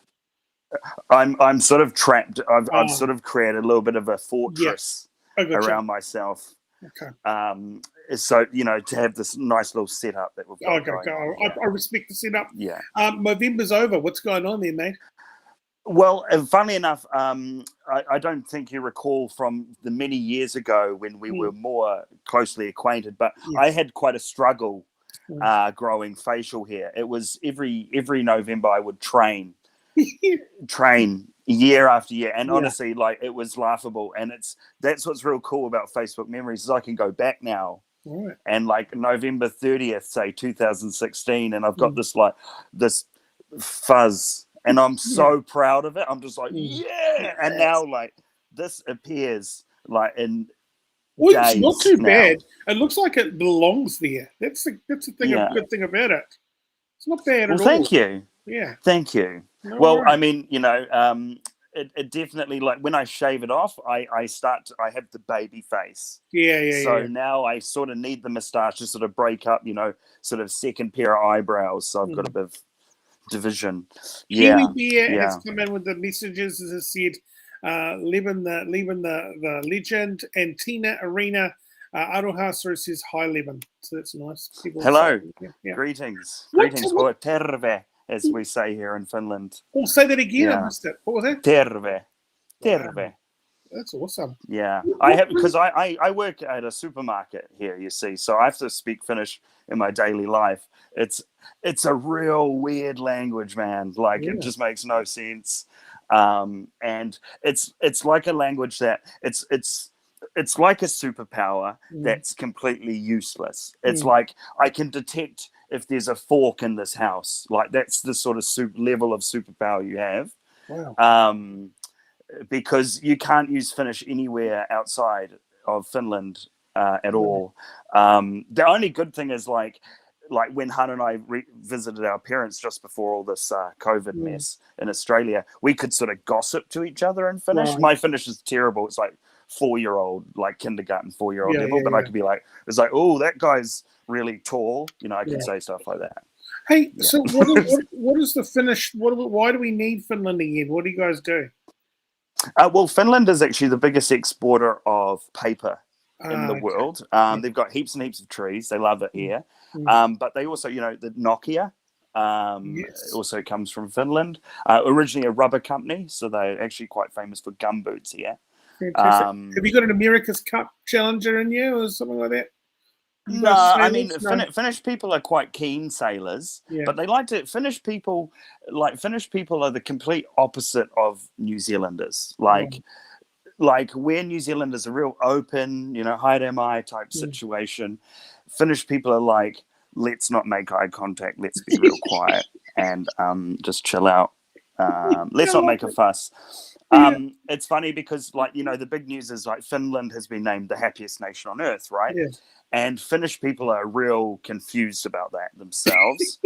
I'm sort of trapped. I've sort of created a little bit of a fortress around myself. Okay. So to have this nice little setup that we've got. Okay. I respect the setup. Yeah. November's over. What's going on there, mate? Well, funnily enough, I don't think you recall from the many years ago when we were more closely acquainted, but I had quite a struggle growing facial hair. It was every November I would train year after year, and honestly, like, it was laughable. And that's what's real cool about Facebook Memories is I can go back now, and like November 30th, say 2016, and I've got this fuzz, and I'm so proud of it. I'm just like, and now like this appears like in days. It's not too bad. It looks like it belongs there. That's the thing. A good thing about it. It's not bad at all. Thank you. Yeah. Thank you. No well, worries. I mean, it definitely, like, when I shave it off, I have the baby face. So now I sort of need the moustache to sort of break up, sort of second pair of eyebrows. So I've got a bit of division. Kiwi Bear has come in with the messages, as I said, leaving the legend, and Tina Arena Aroha says hi, Levin. So that's nice. People hello. Yeah. Greetings. Or terve, as we say here in Finland. Oh, say that again. I missed it. What was that? Terve. Wow. That's awesome. Yeah, I have, because I work at a supermarket here, you see, so I have to speak Finnish in my daily life. It's a real weird language, man. Like, it just makes no sense. And it's like a language that it's like a superpower that's completely useless. It's like, I can detect if there's a fork in this house. Like, that's the sort of level of superpower you have. Wow. because you can't use Finnish anywhere outside of Finland at all. The only good thing is like when Han and I visited our parents just before all this COVID mess in Australia, we could sort of gossip to each other in Finnish. Right. My Finnish is terrible. It's like 4-year-old, like kindergarten 4-year-old level, but I could be like, it's like, oh, that guy's really tall. You know, I could say stuff like that. Hey, so what is the Finnish? Why do we need Finland again? What do you guys do? Well, Finland is actually the biggest exporter of paper in the world. They've got heaps and heaps of trees. They love it here. But they also, the Nokia also comes from Finland. Originally a rubber company, so they're actually quite famous for gum boots here. Have you got an America's Cup Challenger in you or something like that? No, I mean, Finnish people are quite keen sailors, but they like to. Finnish people are the complete opposite of New Zealanders. Like where New Zealanders are real open, haere mai type situation. Finnish people are like, let's not make eye contact. Let's be real quiet and just chill out. Let's not make a fuss. It's funny because, the big news is Finland has been named the happiest nation on earth, right? Yeah. And Finnish people are real confused about that themselves,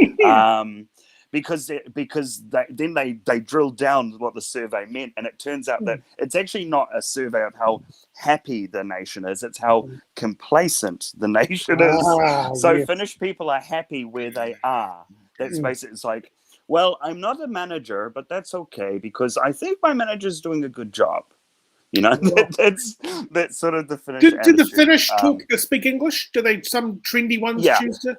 because they drilled down what the survey meant, and it turns out that it's actually not a survey of how happy the nation is; it's how complacent the nation is. So Finnish people are happy where they are. That's basically, it's like, well, I'm not a manager, but that's okay because I think my manager's doing a good job. That's sort of the Finnish. Do the Finnish speak English? Do they some trendy ones choose to?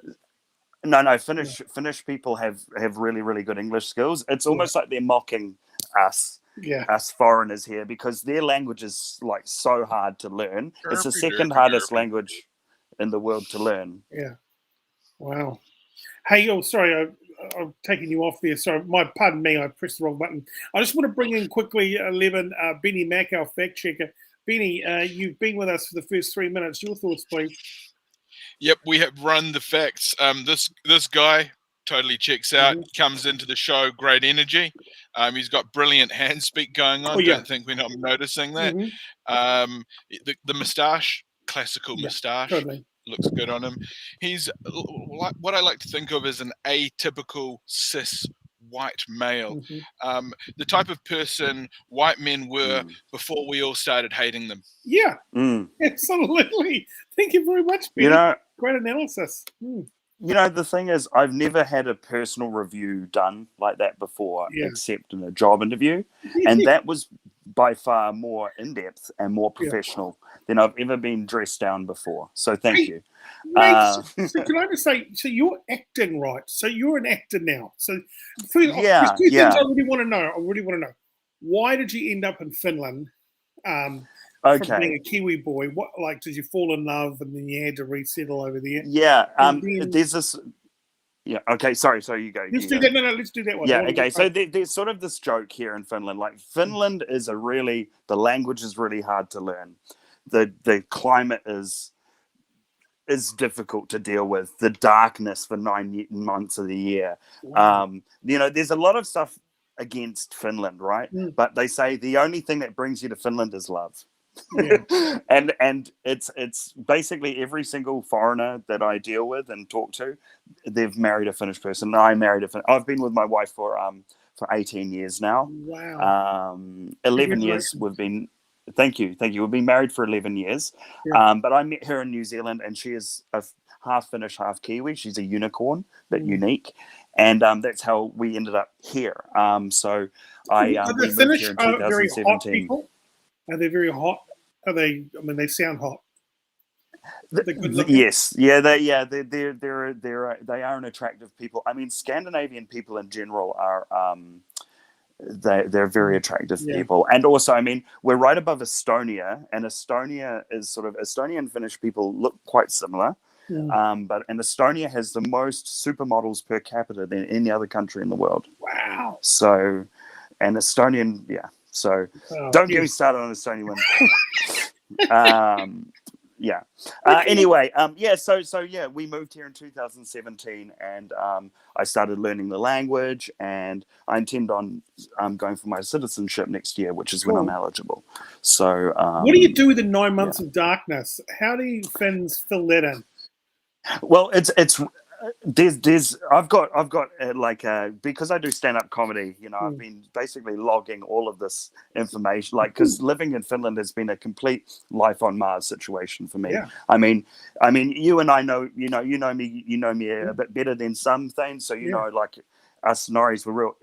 No. Finnish people have really, really good English skills. It's almost like they're mocking us, us foreigners here, because their language is so hard to learn. It's the second hardest language in the world to learn. Yeah. Wow. Hey, sorry, I'm taking you off there. Sorry, pardon me, I pressed the wrong button. I just want to bring in quickly, Benny Mack, our fact checker. Benny, you've been with us for the first 3 minutes. Your thoughts, please. Yep, we have run the facts. This guy totally checks out. Comes into the show, great energy. He's got brilliant hand speak going on. Don't think we're not noticing that. The moustache, classical moustache. Totally. Looks good on him. He's what I like to think of as an atypical cis white male, the type of person white men were before we all started hating them. Yeah, absolutely. Thank you very much, Benny. Great analysis. The thing is, I've never had a personal review done like that before, except in a job interview, and that was by far more in-depth and more professional than I've ever been dressed down before. So thank you. Mate, so can I just say, so you're acting, right? So you're an actor now. So there's two things I really want to know. Why did you end up in Finland? From being a Kiwi boy, what did you fall in love and then you had to resettle over there? Yeah, there's this. Yeah. Okay. Sorry. So you go. Let's do that. No. Let's do that one. Yeah. Okay. So there's sort of this joke here in Finland. Finland is the language is really hard to learn. The climate is difficult to deal with. The darkness for 9 months of the year. Wow. There's a lot of stuff against Finland, right? But they say the only thing that brings you to Finland is love. Yeah. and it's basically every single foreigner that I deal with and talk to, they've married a Finnish person. I married I've been with my wife for 18 years now. Wow. 11 years we've been. Thank you. We've been married for 11 years. But I met her in New Zealand, and she is a half Finnish, half Kiwi. She's a unicorn, but unique. And that's how we ended up here. So we moved Finnish here in 2017. very hot people? Are they very hot? Are they? I mean, they sound hot. Yes, they are an attractive people. I mean, Scandinavian people in general are they're very attractive people. And also, I mean, we're right above Estonia, and Estonia is Estonian and Finnish people look quite similar. But Estonia has the most supermodels per capita than any other country in the world. Wow. So, and Estonian, So don't get me started on Estonian women. Yeah. Okay. Anyway, so we moved here in 2017, and I started learning the language, and I intend on going for my citizenship next year, which is when I'm Cool. eligible. So What do you do with the 9 months of darkness? How do you Finns fill that in? Well, there's I've got like because I do stand-up comedy, you know, I've been basically logging all of this information, like, because living in Finland has been a complete life on Mars situation for me. Yeah. I mean you and I know, you know me a bit better than some things, so you know, like, us Norries were real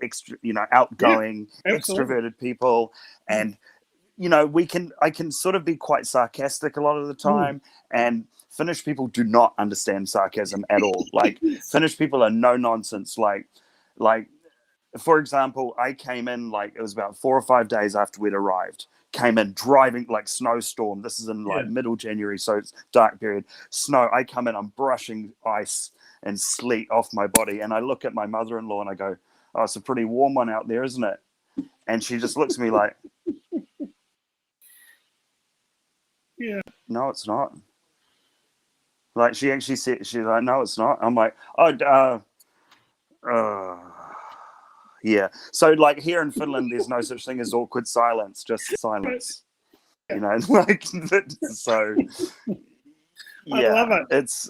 outgoing, extroverted people, and you know, I can sort of be quite sarcastic a lot of the time, and Finnish people do not understand sarcasm at all. Like, Finnish people are no nonsense. Like, for example, I came in, like, it was about 4 or 5 days after we'd arrived. Came in driving, like, snowstorm. This is in like middle January, so it's dark period. Snow. I come in, I'm brushing ice and sleet off my body, and I look at my mother-in-law and I go, "Oh, it's a pretty warm one out there, isn't it?" And she just looks at me like, Yeah. "No, it's not." Like, she actually said, she's like, "No, it's not." I'm like, yeah. So, like, here in Finland, there's no such thing as awkward silence, just silence. You know, like, so. Yeah, I love it. It's,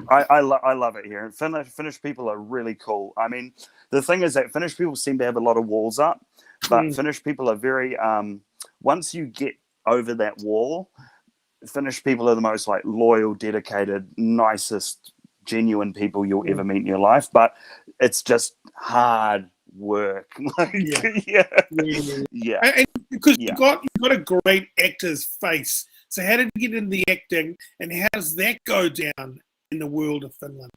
I love it here. And Finnish people are really cool. I mean, the thing is that Finnish people seem to have a lot of walls up, but Finnish people are very, once you get over that wall, Finnish people are the most, like, loyal, dedicated, nicest, genuine people you'll ever meet in your life. But it's just hard work. Like, yeah. And because you got a great actor's face. So how did you get into the acting, and how does that go down in the world of Finland?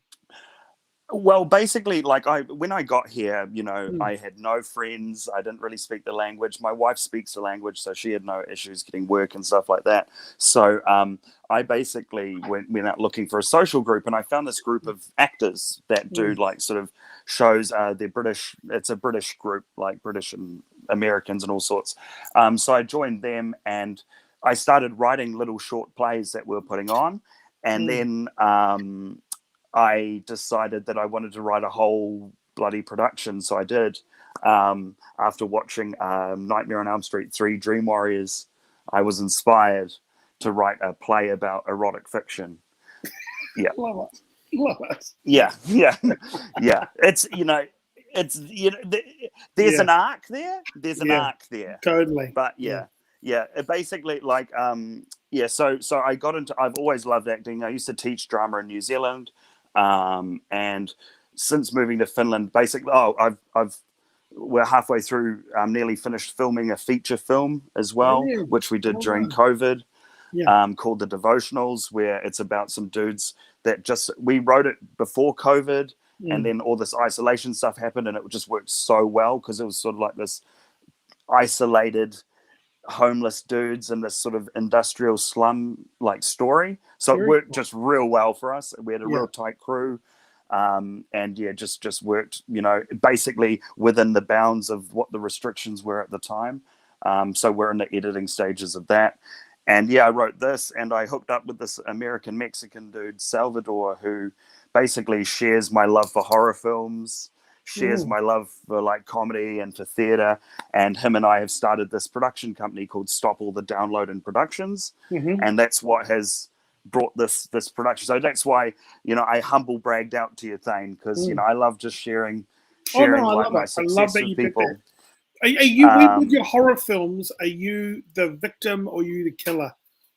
Well, basically, like, when I got here, you know, I had no friends. I didn't really speak the language. My wife speaks the language, so she had no issues getting work and stuff like that. So I basically went out looking for a social group, and I found this group of actors that do, like, sort of shows. They're British. It's a British group, like British and Americans and all sorts. So I joined them, and I started writing little short plays that we were putting on, and then I decided that I wanted to write a whole bloody production, so I did. After watching Nightmare on Elm Street 3: Dream Warriors, I was inspired to write a play about erotic fiction. Yeah. Love it. Yeah. It's, you know, there's an arc there. There's an arc there. Totally. But it basically, like, so I got into, I've always loved acting. I used to teach drama in New Zealand. And since moving to Finland, basically, we're halfway through, nearly finished filming a feature film as well, which we did during COVID, called The Devotionals, where it's about some dudes that we wrote it before COVID, and then all this isolation stuff happened, and it just worked so well because it was sort of like this isolated homeless dudes in this sort of industrial slum like story. So it worked just real well for us. We had a real tight crew. And just worked, you know, basically within the bounds of what the restrictions were at the time. So we're in the editing stages of that. And I wrote this, and I hooked up with this American Mexican dude, Salvador, who basically shares my love for horror films, shares my love for, like, comedy and for theater. And him and I have started this production company called Stop All the Download and Productions. And that's what has brought this production. So that's why, you know, I humble bragged out to you, Thane, because, you know, I love just sharing like, my success with people. Are you with your horror films? Are you the victim or are you the killer?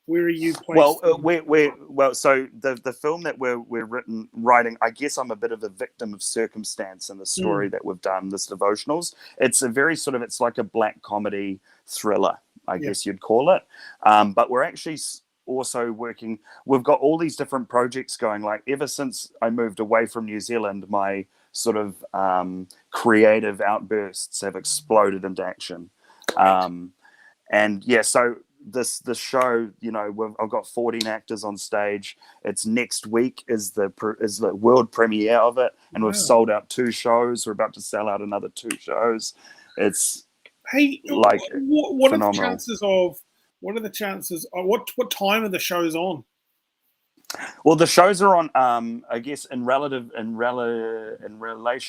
Where are you placed? Well, so the film that we're writing, I guess I'm a bit of a victim of circumstance in the story that we've done, this Devotionals. It's a very sort of, it's like a black comedy thriller, I guess you'd call it. But we're actually also working, we've got all these different projects going. Like, ever since I moved away from New Zealand, my sort of creative outbursts have exploded into action. So this show, you know, I've got 14 actors on stage. It's next week is the world premiere of it, and we've sold out 2 shows. We're about to sell out another 2 shows. It's what are the chances of what time are the shows on? Well, the shows are on. I guess in relation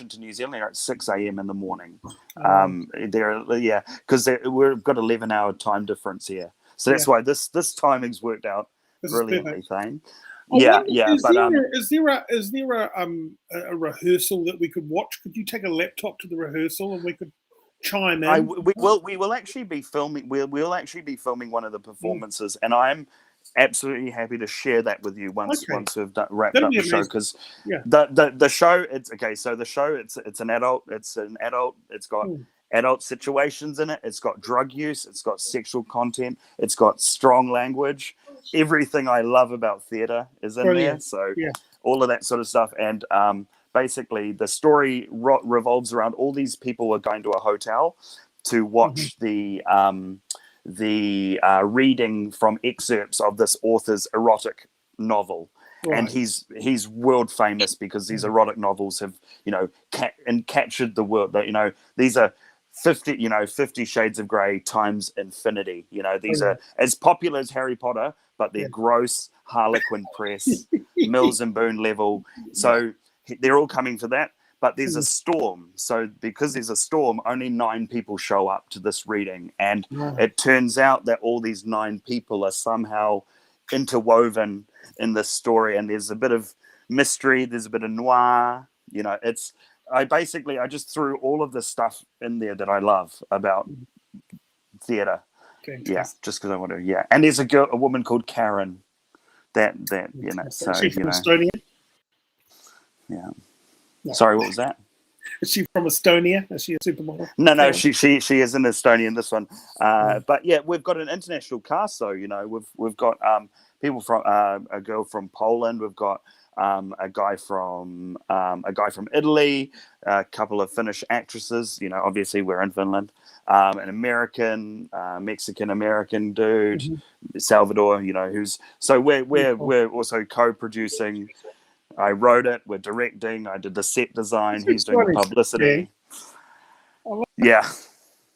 to New Zealand, they're at 6 a.m. in the morning. Because we've got 11-hour time difference here, so that's why this timing's worked out brilliantly, Thane. But Is there a rehearsal that we could watch? Could you take a laptop to the rehearsal and we could chime in? we will actually be filming. We'll actually be filming one of the performances, and I'm absolutely happy to share that with you once we've wrapped up the show, because the show, it's okay. So the show, it's an adult. It's got adult situations in it. It's got drug use. It's got sexual content. It's got strong language. Everything I love about theatre is in there. So all of that sort of stuff. And basically the story revolves around all these people are going to a hotel to watch the reading from excerpts of this author's erotic novel. Right. And he's world famous because these erotic novels have, captured the world. That these are 50 Shades of Grey times infinity. These are as popular as Harry Potter, but they're gross Harlequin press, Mills and Boon level. So they're all coming for that. But there's a storm. So because there's a storm, only 9 people show up to this reading. And it turns out that all these 9 people are somehow interwoven in this story. And there's a bit of mystery. There's a bit of noir. I just threw all of the stuff in there that I love about theatre. Yeah, just because I want to. Yeah, and there's a woman called Karen. That. So she's from Estonia. Yeah. No. Sorry, what was that? Is she from Estonia? Is she a supermodel? No, she is an Estonian. This one, but yeah, we've got an international cast. So we've got people from a girl from Poland. We've got a guy from Italy, a couple of Finnish actresses. Obviously we're in Finland. An American, Mexican-American dude, Salvador. We're also co-producing. I wrote it. We're directing. I did the set design. He's doing the publicity. Yeah.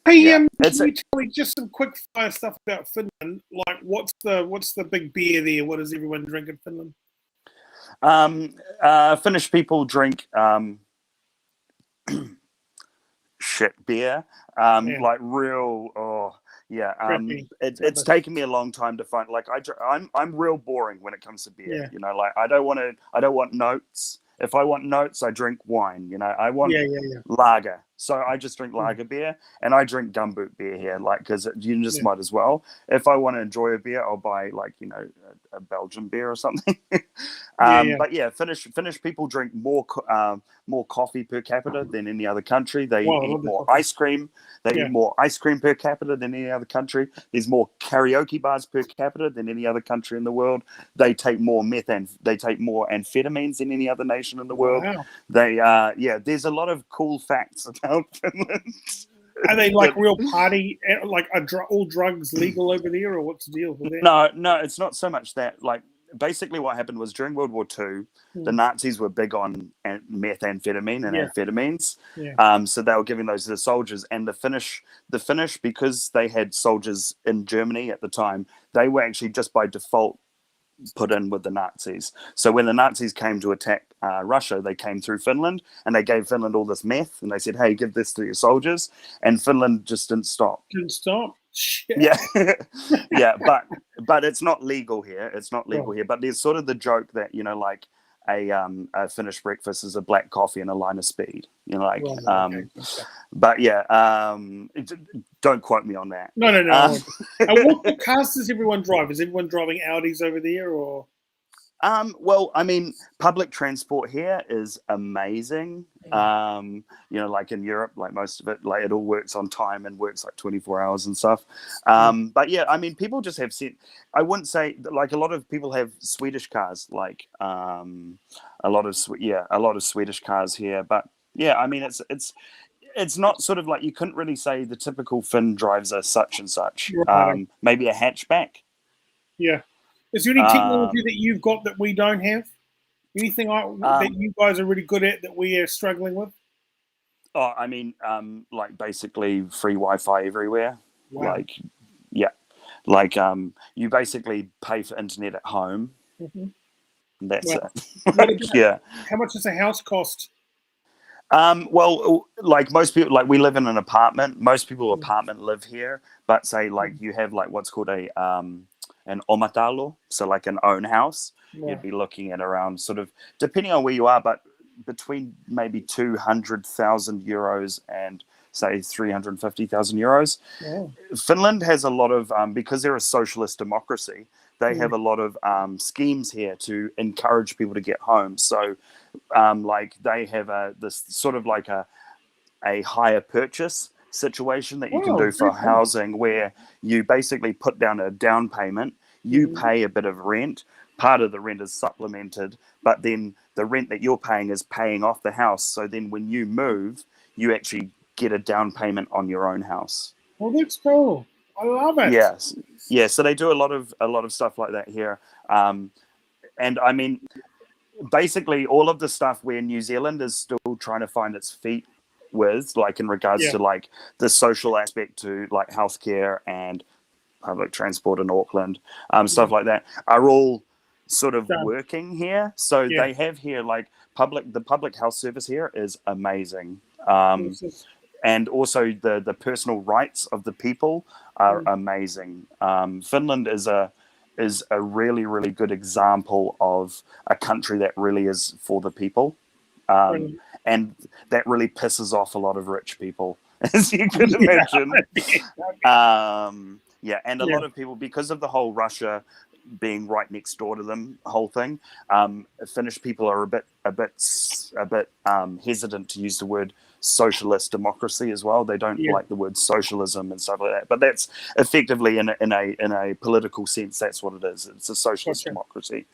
Hey, can you tell me just some quick fire stuff about Finland? Like, what's the big beer there? What does everyone drink in Finland? Finnish people drink shit beer. Like real. It's taken me a long time to find. Like I'm real boring when it comes to beer. I don't want notes. If I want notes, I drink wine. I want lager. So I just drink lager beer, and I drink gumboot beer here, because you just might as well. If I want to enjoy a beer, I'll buy a Belgian beer or something. But Finnish people drink more coffee per capita than any other country. They eat more ice cream. They eat more ice cream per capita than any other country. There's more karaoke bars per capita than any other country in the world. They take more they take more amphetamines than any other nation in the world. Wow. There's a lot of cool facts about Finland. Are they real party? All drugs legal over there, or what's the deal with that? No, it's not so much that. Basically, what happened was during World War II, the Nazis were big on methamphetamine and amphetamines. So they were giving those to the soldiers, and the Finnish, because they had soldiers in Germany at the time, they were actually just by default put in with the Nazis. So when the Nazis came to attack Russia, they came through Finland, and they gave Finland all this meth, and they said, "Hey, give this to your soldiers," and Finland just didn't stop. Shit. Yeah, but it's not legal here. It's not legal here. But there's sort of the joke that a Finnish breakfast is a black coffee and a line of speed. But don't quote me on that. No. And what cars does everyone drive? Is everyone driving Audis over there, or? Well, I mean, public transport here is amazing. Like in Europe, like most of it, it all works on time and works 24 hours and stuff. But yeah, I mean, people just have I wouldn't say a lot of people have Swedish cars, a lot of Swedish cars here. But yeah, I mean, it's not sort of you couldn't really say the typical Finn drives a such and such. Right. Maybe a hatchback. Yeah. Is there any technology that you've got that we don't have? Anything that you guys are really good at that we are struggling with? Oh, I mean, basically free Wi-Fi everywhere. Wow. You basically pay for internet at home. That's Well, it. what about- Yeah. How much does a house cost? Well, like most people, like we live in an apartment. Most people Mm. apartment live here, but say like you have like what's called an omatalo, so like an own house. Right. You'd be looking at around sort of depending on where you are, but between maybe 200,000 euros and say 350,000 euros. Oh. Finland has a lot of because they're a socialist democracy. They Mm. have a lot of schemes here to encourage people to get home. So, like they have this sort of like a hire purchase situation that you can Oh, do for very cool. housing, where you basically put down a down payment, you Mhm. pay a bit of rent. Part of the rent is supplemented, but then the rent that you're paying is paying off the house. So then when you move, you actually get a down payment on your own house. Well, that's cool. I love it. Yes, yeah. So they do a lot of stuff like that here, and I mean, basically all of the stuff where New Zealand is still trying to find its feet with, like in regards to like the social aspect to like healthcare and public transport in Auckland, stuff like that, are all sort of Done. working here. So Yeah. they have here like the public health service here is amazing. And also the personal rights of the people are amazing. Finland is a really, really good example of a country that really is for the people. And that really pisses off a lot of rich people, as you can imagine. Yeah, and a lot of people, because of the whole Russia being right next door to them whole thing, Finnish people are a bit hesitant to use the word socialist democracy as well. They don't like the word socialism and stuff like that. But that's effectively in a political sense, that's what it is. It's a socialist democracy.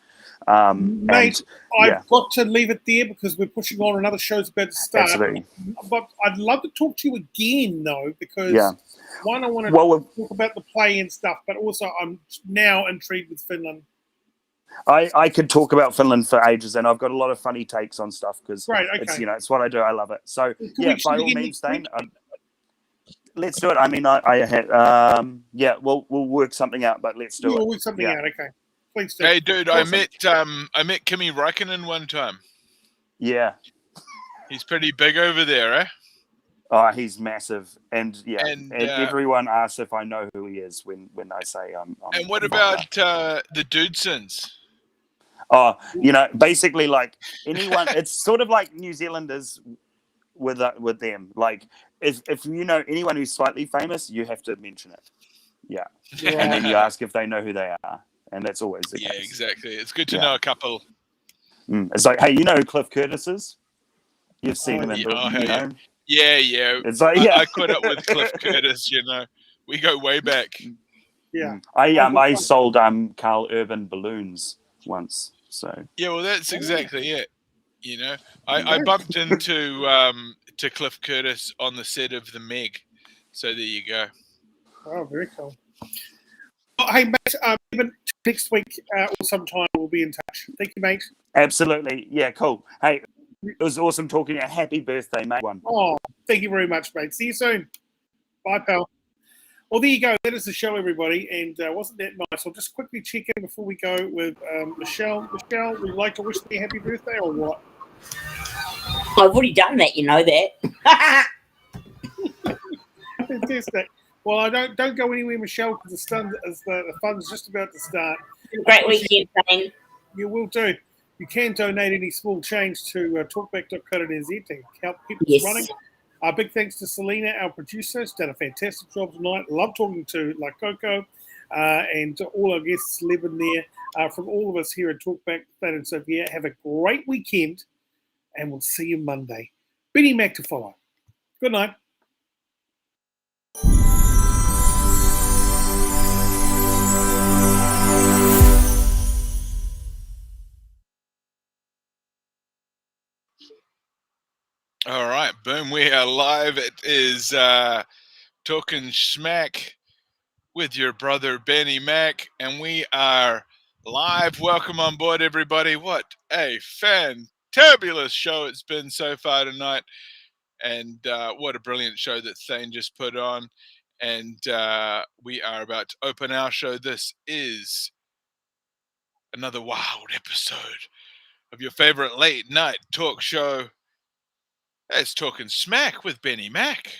Mate, I've got to leave it there because we're pushing on. Another show's about to start. Absolutely. But I'd love to talk to you again, though, because one, I want to talk about the play and stuff, but also I'm now intrigued with Finland. I could talk about Finland for ages, and I've got a lot of funny takes on stuff because it's it's what I do. I love it. So by all means, Thane, let's do it. I mean, I had we'll work something out, but let's do it. We'll work something out. Okay. Please do. Hey, dude, Awesome. I met Kimi Räikkönen one time. Yeah. He's pretty big over there, eh? Oh, he's massive, and everyone asks if I know who he is when I say I'm. And what about the Dudesons? Oh, basically like anyone. It's sort of like New Zealanders with them. Like if you know anyone who's slightly famous, you have to mention it. Yeah. And then you ask if they know who they are. And that's always the case. Yeah, exactly. It's good to know a couple. It's like, hey, you know who Cliff Curtis is? You've seen him in the, Yeah. It's like, I caught up with Cliff Curtis, We go way back. Yeah. I sold Carl Urban balloons once. So yeah, well that's exactly it. I bumped into to Cliff Curtis on the set of The Meg. So there you go. Oh, very cool. Hey, mate, even next week or sometime we'll be in touch. Thank you, mate. Absolutely. Yeah, cool. Hey, it was awesome talking to you. Happy birthday, mate. Oh, thank you very much, mate. See you soon. Bye, pal. Well, there you go. That is the show, everybody. And wasn't that nice? I'll just quickly check in before we go with Michelle. Michelle, would you like to wish me a happy birthday or what? I've already done that, you know that. Fantastic. Well, don't go anywhere, Michelle, because the fun's just about to start. Great weekend, Thane. You will do. You can donate any small change to talkback.co.nz to help keep us running. Big thanks to Selena, our producer. She's done a fantastic job tonight. Love talking to Coco and to all our guests living there. From all of us here at Talkback, Thane Sophia, have a great weekend, and we'll see you Monday. Benny Mack to follow. Good night. All right, boom. We are live. It is Talking Schmack with your brother Benny Mack, and we are live. Welcome on board, everybody. What a fantabulous show it's been so far tonight, and what a brilliant show that Thane just put on. And we are about to open our show. This is another wild episode of your favorite late night talk show. It's Talking Smack with Benny Mack.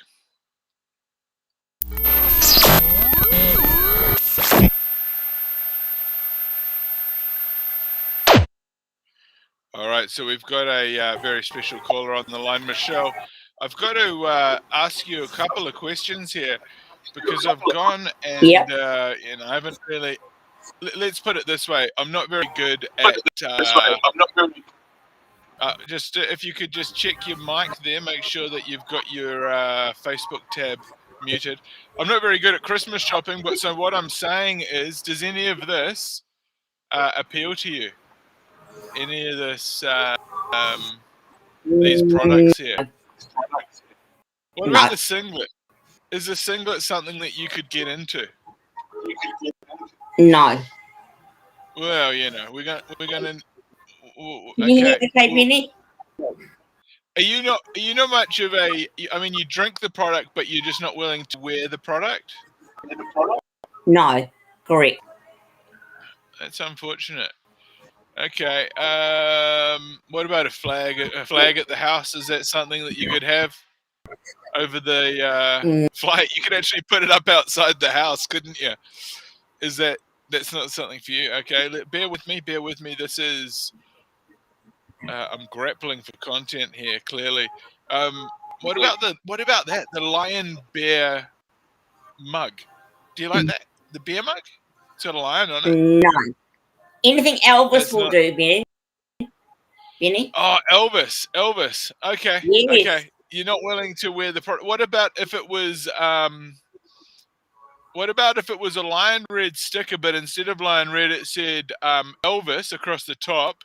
All right, so we've got a very special caller on the line, Michelle. I've got to ask you a couple of questions here because I've gone and I haven't really. Let's put it this way: I'm not very good at. Just if you could just check your mic there, make sure that you've got your Facebook tab muted. I'm not very good at Christmas shopping, but so what I'm saying is, does any of this appeal to you? Any of this, these products here? What about the singlet? Is the singlet something that you could get into? No. Well, we're gonna. Can you hear okay, Benny? Are you not much of a? I mean, you drink the product, but you're just not willing to wear the product. No, correct. That's unfortunate. Okay. What about a flag? A flag at the house? Is that something that you could have over the flight? You could actually put it up outside the house, couldn't you? That's not something for you? Okay. Bear with me. This is. I'm grappling for content here. Clearly. What about that? The lion bear mug. Do you like that? The bear mug? It's got a lion on it. No. Anything Elvis will do, Benny. Oh, Elvis. Okay. Yes. Okay. You're not willing to wear the product. What about if it was a lion red sticker, but instead of lion red it said Elvis across the top?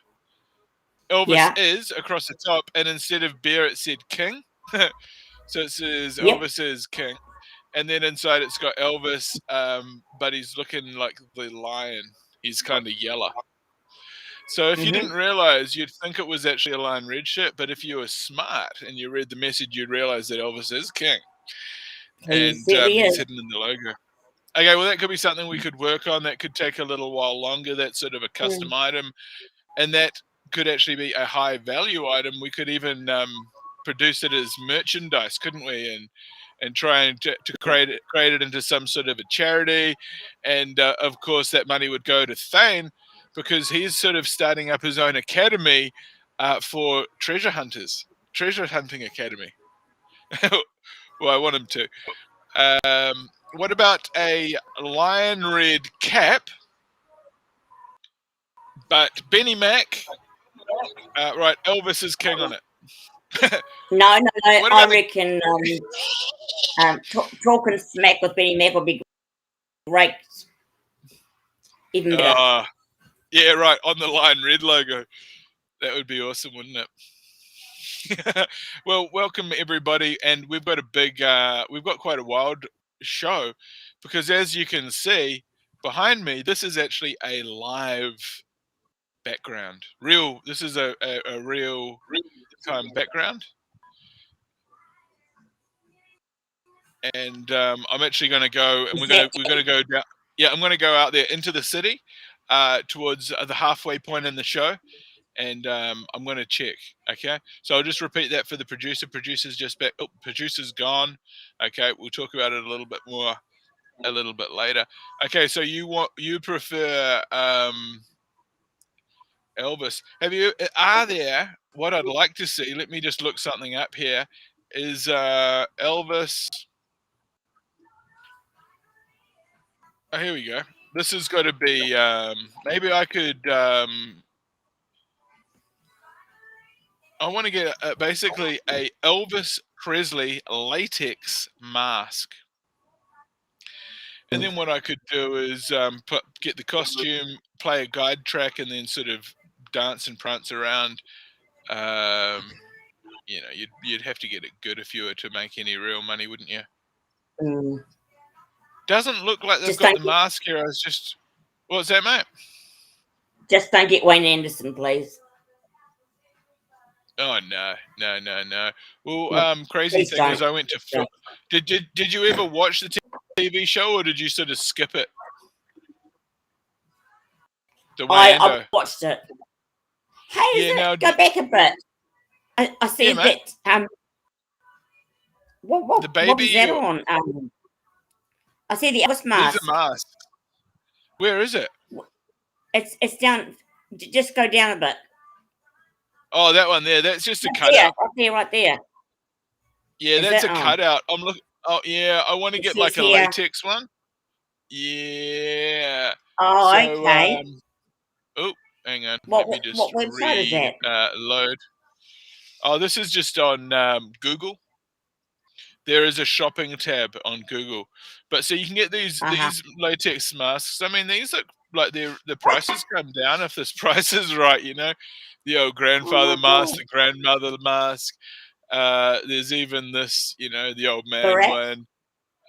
Elvis is across the top, and instead of bear it said king. So it says Elvis is king. And then inside it's got Elvis, but he's looking like the lion. He's kind of yellow. So if you didn't realize, you'd think it was actually a lion red shirt, but if you were smart and you read the message, you'd realize that Elvis is king. And he's hidden in the logo. Okay, well, that could be something we could work on. That could take a little while longer. That's sort of a custom item. And that could actually be a high value item. We could even produce it as merchandise, couldn't we? And trying to create it into some sort of a charity. And of course, that money would go to Thane because he's sort of starting up his own academy for treasure hunting academy. Well, I want him to. What about a lion red cap? But Benny Mack, right, Elvis is king on it. No. I reckon talking smack with Benny Mack would be great. Even better. Yeah, right, on the lion red logo. That would be awesome, wouldn't it? Well, welcome everybody, and we've got we've got quite a wild show because as you can see behind me, this is actually a live background. This is a real time background. And I'm actually going to go, and we're going to go down. Yeah, I'm going to go out there into the city, towards the halfway point in the show, and I'm going to check. Okay, so I'll just repeat that for the producer. Producer's just back. Oh, producer's gone. Okay, we'll talk about it a little bit more a little bit later. Okay, so you prefer Elvis? What I'd like to see? Let me just look something up here. Is Elvis? Oh, here we go. This has got to be, maybe I could, I want to get basically a Elvis Presley latex mask. And then what I could do is get the costume, play a guide track, and then sort of dance and prance around. You'd have to get it good if you were to make any real money, wouldn't you? Doesn't look like they've got the mask here. What's that, mate? Just don't get Wayne Anderson, please. Oh no. Well, crazy thing is, I went to. Did you ever watch the TV show, or did you sort of skip it? The Wayando. I watched it. Hey, Yeah, now go back a bit. I see Yeah, mate. that. What The was baby that or- on? I see the Elvis These mask. are masks. Where is it? It's down. Just go down a bit. Oh, that one there. That's just a Right there, cutout. right there. Yeah, Is that's that a on? cutout. I'm looking. Oh, yeah. I want to It get says like a here. latex one. Yeah. Oh, So, okay. oh, hang on. What Let me just website is that? load. Oh, this is just on Google. There is a shopping tab on Google, but so you can get these latex masks. I mean, these look like the prices come down if this price is right. You know, the old grandfather mask, the grandmother mask. There's even this, you know, the old man Barack?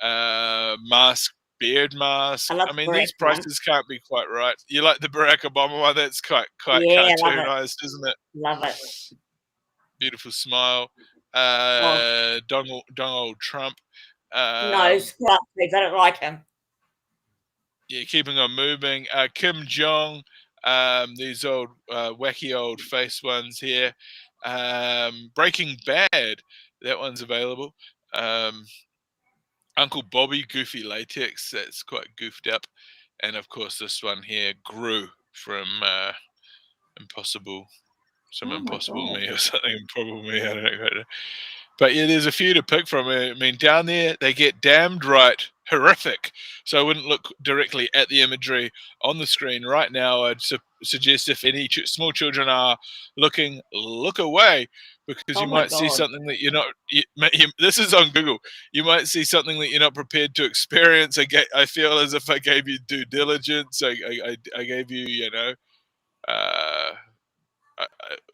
one. Mask, beard mask. I love I mean, Barack these prices can't be quite right. You like the Barack Obama one? That's quite Yeah, love it. cartoonized, isn't it? Love it. Beautiful smile. Donald Trump. No, scrub, please. I don't like him. Yeah, keeping on moving. Kim Jong. These old wacky old face ones here. Breaking Bad. That one's available. Uncle Bobby, goofy latex. That's quite goofed up. And of course, this one here, Gru from Impossible. Some Impossible Me or something. Improbable Me. I don't know. But yeah, there's a few to pick from. I mean, down there, they get damned right horrific. So I wouldn't look directly at the imagery on the screen right now. I'd suggest if any small children are looking, look away, because you might see something that you're not. This is on Google. You might see something that you're not prepared to experience. I feel as if I gave you due diligence. I gave you, you know,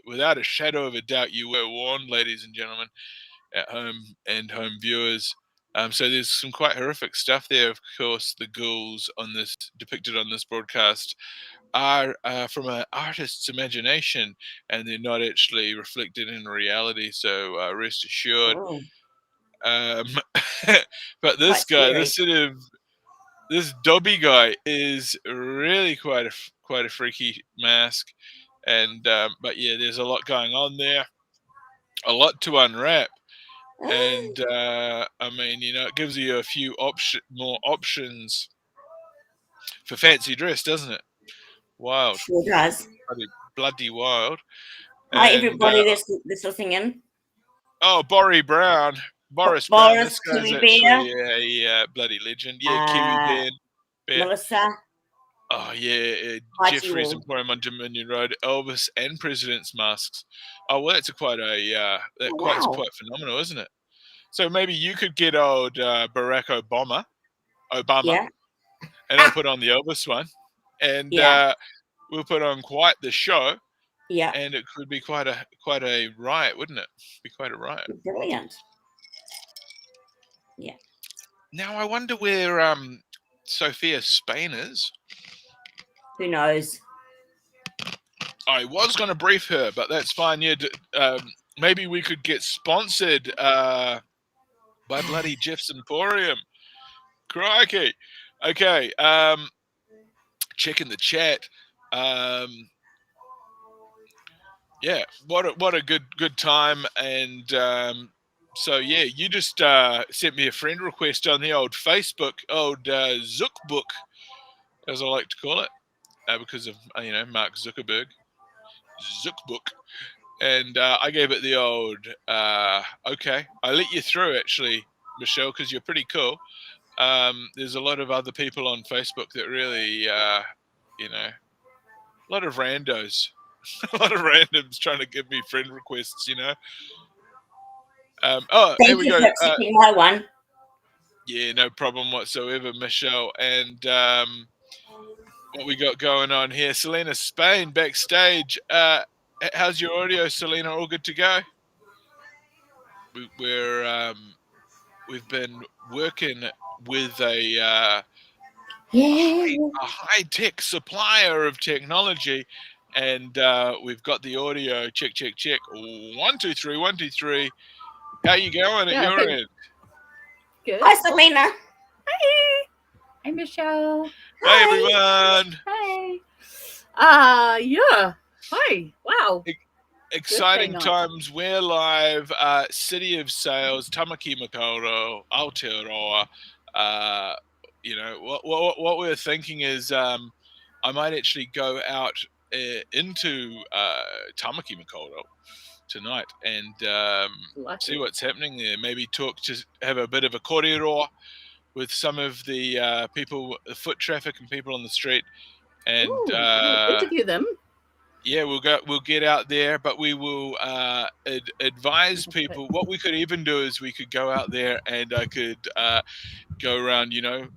without a shadow of a doubt, you were warned, ladies and gentlemen, at home and home viewers. So there's some quite horrific stuff there. Of course, the ghouls depicted on this broadcast are from an artist's imagination, and they're not actually reflected in reality. So rest assured. But this guy, this Dobby guy, is really quite a freaky mask. And but yeah, there's a lot going on there, a lot to unwrap. And I mean, you know, it gives you a few more options for fancy dress, doesn't it? Wild. Sure does. Bloody wild. Hi, everybody that's listening in. Oh, Boris Brown. This guy's Kiwi actually a bloody legend. Yeah, Kiwi Bear. Melissa. Oh, yeah. Jeffrey's Emporium on Dominion Road. Elvis and President's masks. Oh, well, that's quite phenomenal, isn't it? So maybe you could get old Barack Obama, yeah. And I'll put on the Elvis one, and we'll put on quite the show. Yeah, and it could be quite a riot, wouldn't it? Be quite a riot. Brilliant. Yeah. Now I wonder where Sophia Spain is. Who knows? I was going to brief her, but that's fine. Yeah, maybe we could get sponsored by bloody Jeff's Emporium. Crikey. Okay. Checking the chat. Yeah, what a good time. And so yeah, you just sent me a friend request on the old Facebook, old Zookbook, as I like to call it, because of Mark Zuckerberg. Zookbook. And I gave it the old okay. I let you through, actually, Michelle, because you're pretty cool. There's a lot of other people on Facebook that really, a lot of randos. A lot of randoms trying to give me friend requests, here we go. Thank you for accepting my one. Yeah, no problem whatsoever, Michelle. And what we got going on here? Selena Spain backstage. How's your audio, Selena? All good to go? We've been working with a high-tech supplier of technology, and we've got the audio. Check. 1, 2, 3. 1, 2, 3. How you going at your end? Good. Hi, Selena. Hi. Hi, Michelle. Hey, everyone. Hi. Yeah. Hi. Wow. Exciting night. times. We're live. City of Sales, Tamaki Makaurau, Aotearoa. What we're thinking is I might actually go out into Tamaki Makaurau tonight and see what's happening there. Maybe have a bit of a kōrero with some of the people, the foot traffic and people on the street. And interview them. Yeah, we'll get out there, but we will advise people. What we could even do is we could go out there and I could go around,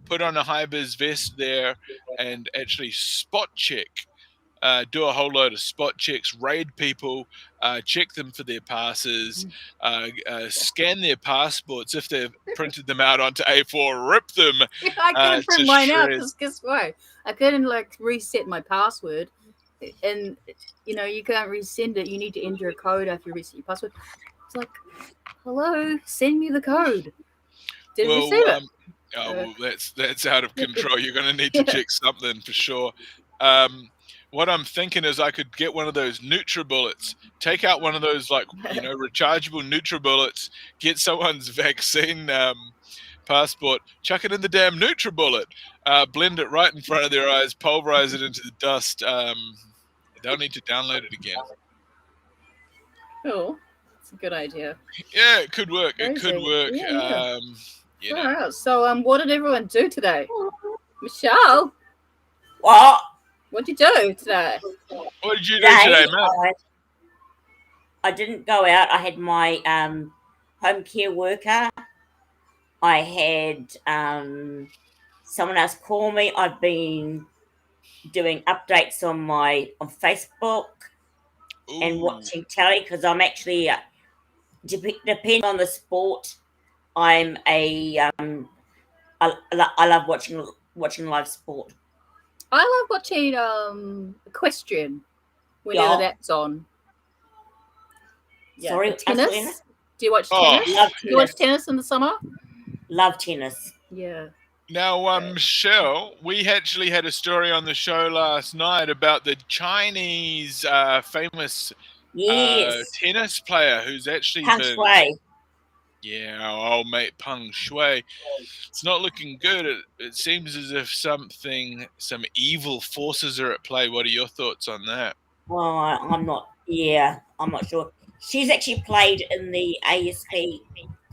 put on a high-vis vest there and actually spot check, do a whole load of spot checks, raid people, check them for their passes, scan their passports if they've printed them out onto A4, rip them. I couldn't print mine out shreds. because guess what? I couldn't reset my password, and you can't resend it. You need to enter a code after you reset your password. It's like, hello, send me the code. Didn't receive it. Well, that's out of control. You're going to need to check something for sure. What I'm thinking is I could get one of those NutriBullets, take out one of those rechargeable NutriBullets, get someone's vaccine passport, chuck it in the damn NutriBullet, blend it right in front of their eyes, pulverize it into the dust. They'll need to download it again. Oh, that's a good idea. Yeah, it could work. It could work. All right. So, what did everyone do today? Michelle, What? what'd you do today? What did you do today, Matt? I didn't go out. I had my home care worker. I had someone else call me. I've been doing updates on Facebook and watching telly because I'm actually depending on the sport. I'm I love watching live sport. I love watching Equestrian whenever that's on. Yeah, Sorry, tennis. Do you watch tennis? Love Do you watch tennis in the summer? Love tennis. Yeah. Now, Michelle, we actually had a story on the show last night about the Chinese famous tennis player who's actually Peng Shuai. Yeah, our old mate Peng Shuai. It's not looking good. It seems as if some evil forces are at play. What are your thoughts on that? Well, I'm not sure. She's actually played in the ASP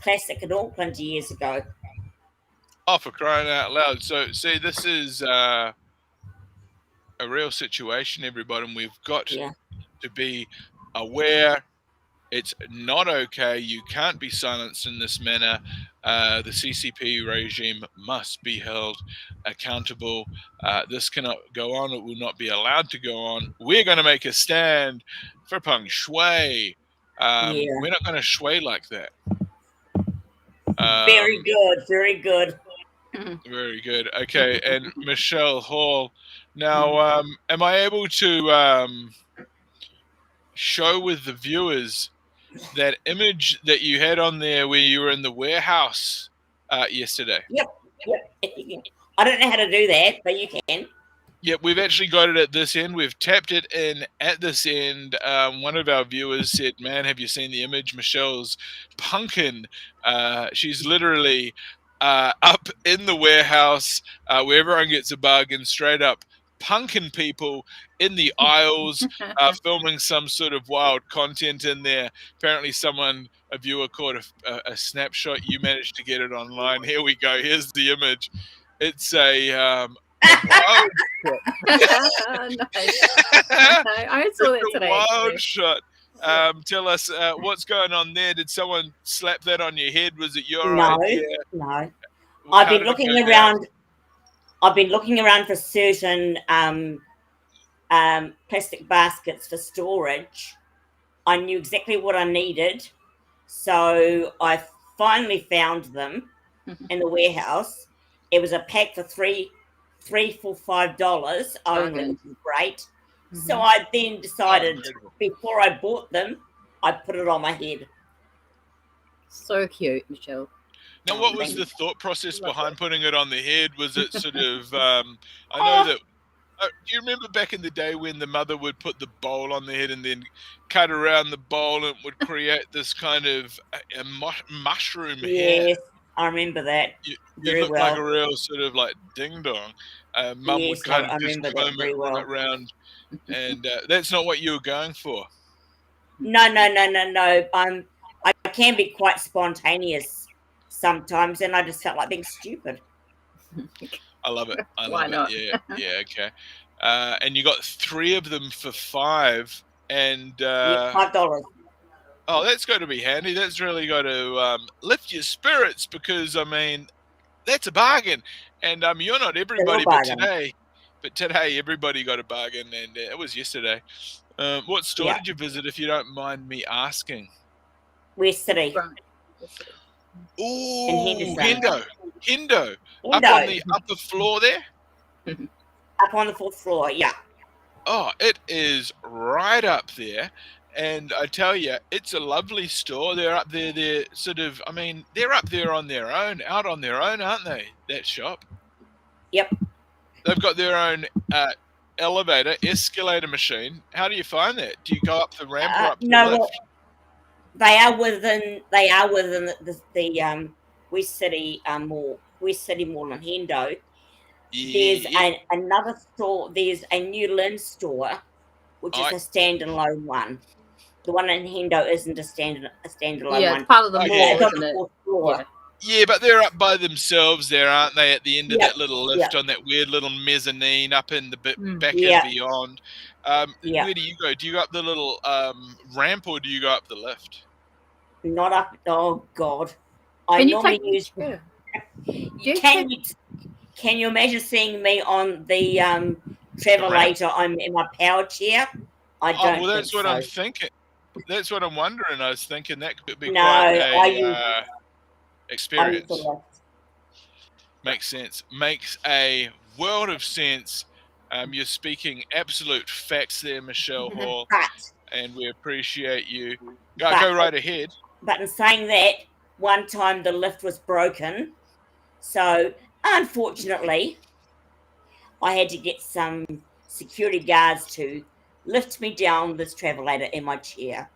Classic in Auckland years ago. Oh, for crying out loud. So, see, this is a real situation, everybody, and we've got to be aware. It's not okay. You can't be silenced in this manner. The CCP regime must be held accountable. This cannot go on. It will not be allowed to go on. We're going to make a stand for Peng Shuai. We're not going to shui like that. Very good. Very good. Very good. Okay, and Michelle Hall. Now, am I able to show with the viewers that image that you had on there where you were in the warehouse yesterday? Yep. I don't know how to do that, but you can. Yep, we've actually got it at this end. We've tapped it in at this end. One of our viewers said, man, have you seen the image? Michelle's punkin'. She's literally up in the warehouse where everyone gets a bargain, straight up punkin' people in the aisles, filming some sort of wild content in there. Apparently a viewer caught a snapshot. You managed to get it online. Here we go. Here's the image. It's a wild Nice. I saw that today. Wild shot. Tell us what's going on there. Did someone slap that on your head? Was it your idea? No. I've been looking around. I've been looking around for certain plastic baskets for storage. I knew exactly what I needed, so I finally found them in the warehouse. It was a pack for three for $5 only, which is great. Mm-hmm. So I then decided before I bought them, I put it on my head. So cute, Michelle. Now, what was the thought process behind putting it on the head? Was it sort of, I know that Do you remember back in the day when the mother would put the bowl on the head and then cut around the bowl and it would create this kind of a mushroom hair? Yes, I remember that You very look like well. a real sort of like ding dong. Mum would Yes, kind I of just remember that comb very it well. around, and that's not what you were going for. No. I can be quite spontaneous sometimes, and I just felt like being stupid. I love it. I Why love not? it. Yeah, okay. And you got 3 of them for $5, and Yeah, $5. oh, that's got to be handy. That's really got to lift your spirits because I mean that's a bargain. And you're not everybody, but bargain. today everybody got a bargain, and it was yesterday. What store Yeah. did you visit, if you don't mind me asking? West City. Right. Ooh, Henderson. Hendo. Up on the upper floor there? Up on the 4th floor, yeah. Oh, it is right up there. And I tell you, it's a lovely store. They're up there. They're sort of, I mean, they're up there on their own, out on their own, aren't they? That shop. Yep. They've got their own escalator machine. How do you find that? Do you go up the ramp or up the lift? Well, they are within the West City Mall, West City Mall in Hendo. There's another store. There's a New Lynn store, which is a standalone one. The one in Hendo isn't a standalone one. Yeah, it's part of the mall, isn't it? Floor. Yeah, but they're up by themselves there, aren't they? At the end of that little lift on that weird little mezzanine up in the back and beyond. Where do you go? Do you go up the little ramp or do you go up the lift? Not up. Oh God! I normally use. Can you imagine seeing me on the travelator? I'm in my power chair. I don't. Well, that's think what so. I'm thinking. That's what I'm wondering. I was thinking that could be No, quite a experience. Makes sense. Makes a world of sense. You're speaking absolute facts there, Michelle Hall, and we appreciate you. Go right ahead. But in saying that, one time the lift was broken, so unfortunately, I had to get some security guards to lift me down this travelator in my chair.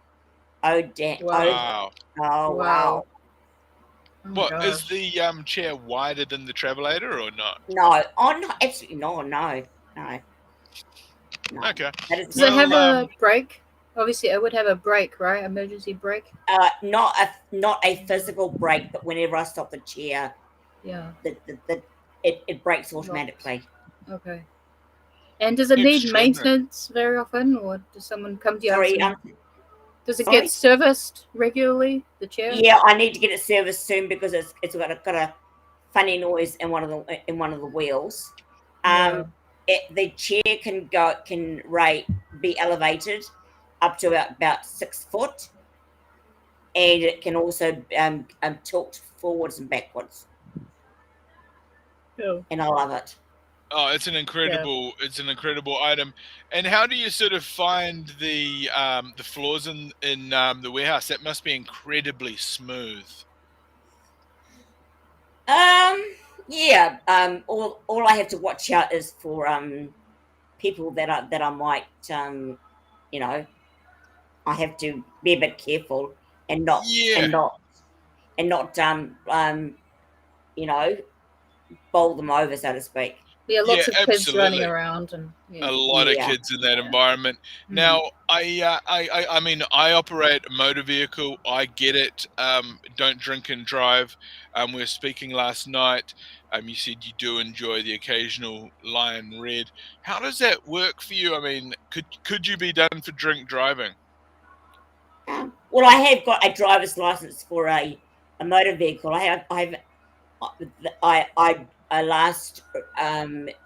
Oh, damn. Wow. Oh, wow. What, is the chair wider than the travelator or not? No. Oh, no. Absolutely no. No. Okay. Does it have a brake? Obviously, it would have a brake, right? Emergency brake? Not a physical brake, but whenever I stop the chair, it brakes automatically. Okay. And does it need maintenance very often, or does someone come to you? Does it get serviced regularly? The chair? Yeah, I need to get it serviced soon because it's got a funny noise in one of the wheels. The chair can be elevated up to about 6 foot, and it can also tilt forwards and backwards. Oh. And I love it. Oh, it's an incredible item. And how do you sort of find the floors in the warehouse? That must be incredibly smooth. Yeah. All I have to watch out is for people that I might I have to be a bit careful and not bowl them over, so to speak. Yeah, lots of kids running around, and a lot of kids in that environment. Now, I mean, I operate a motor vehicle. I get it. Don't drink and drive. We were speaking last night. You said you do enjoy the occasional lion red. How does that work for you? I mean, could you be done for drink driving? Well, I have got a driver's license for a motor vehicle. I last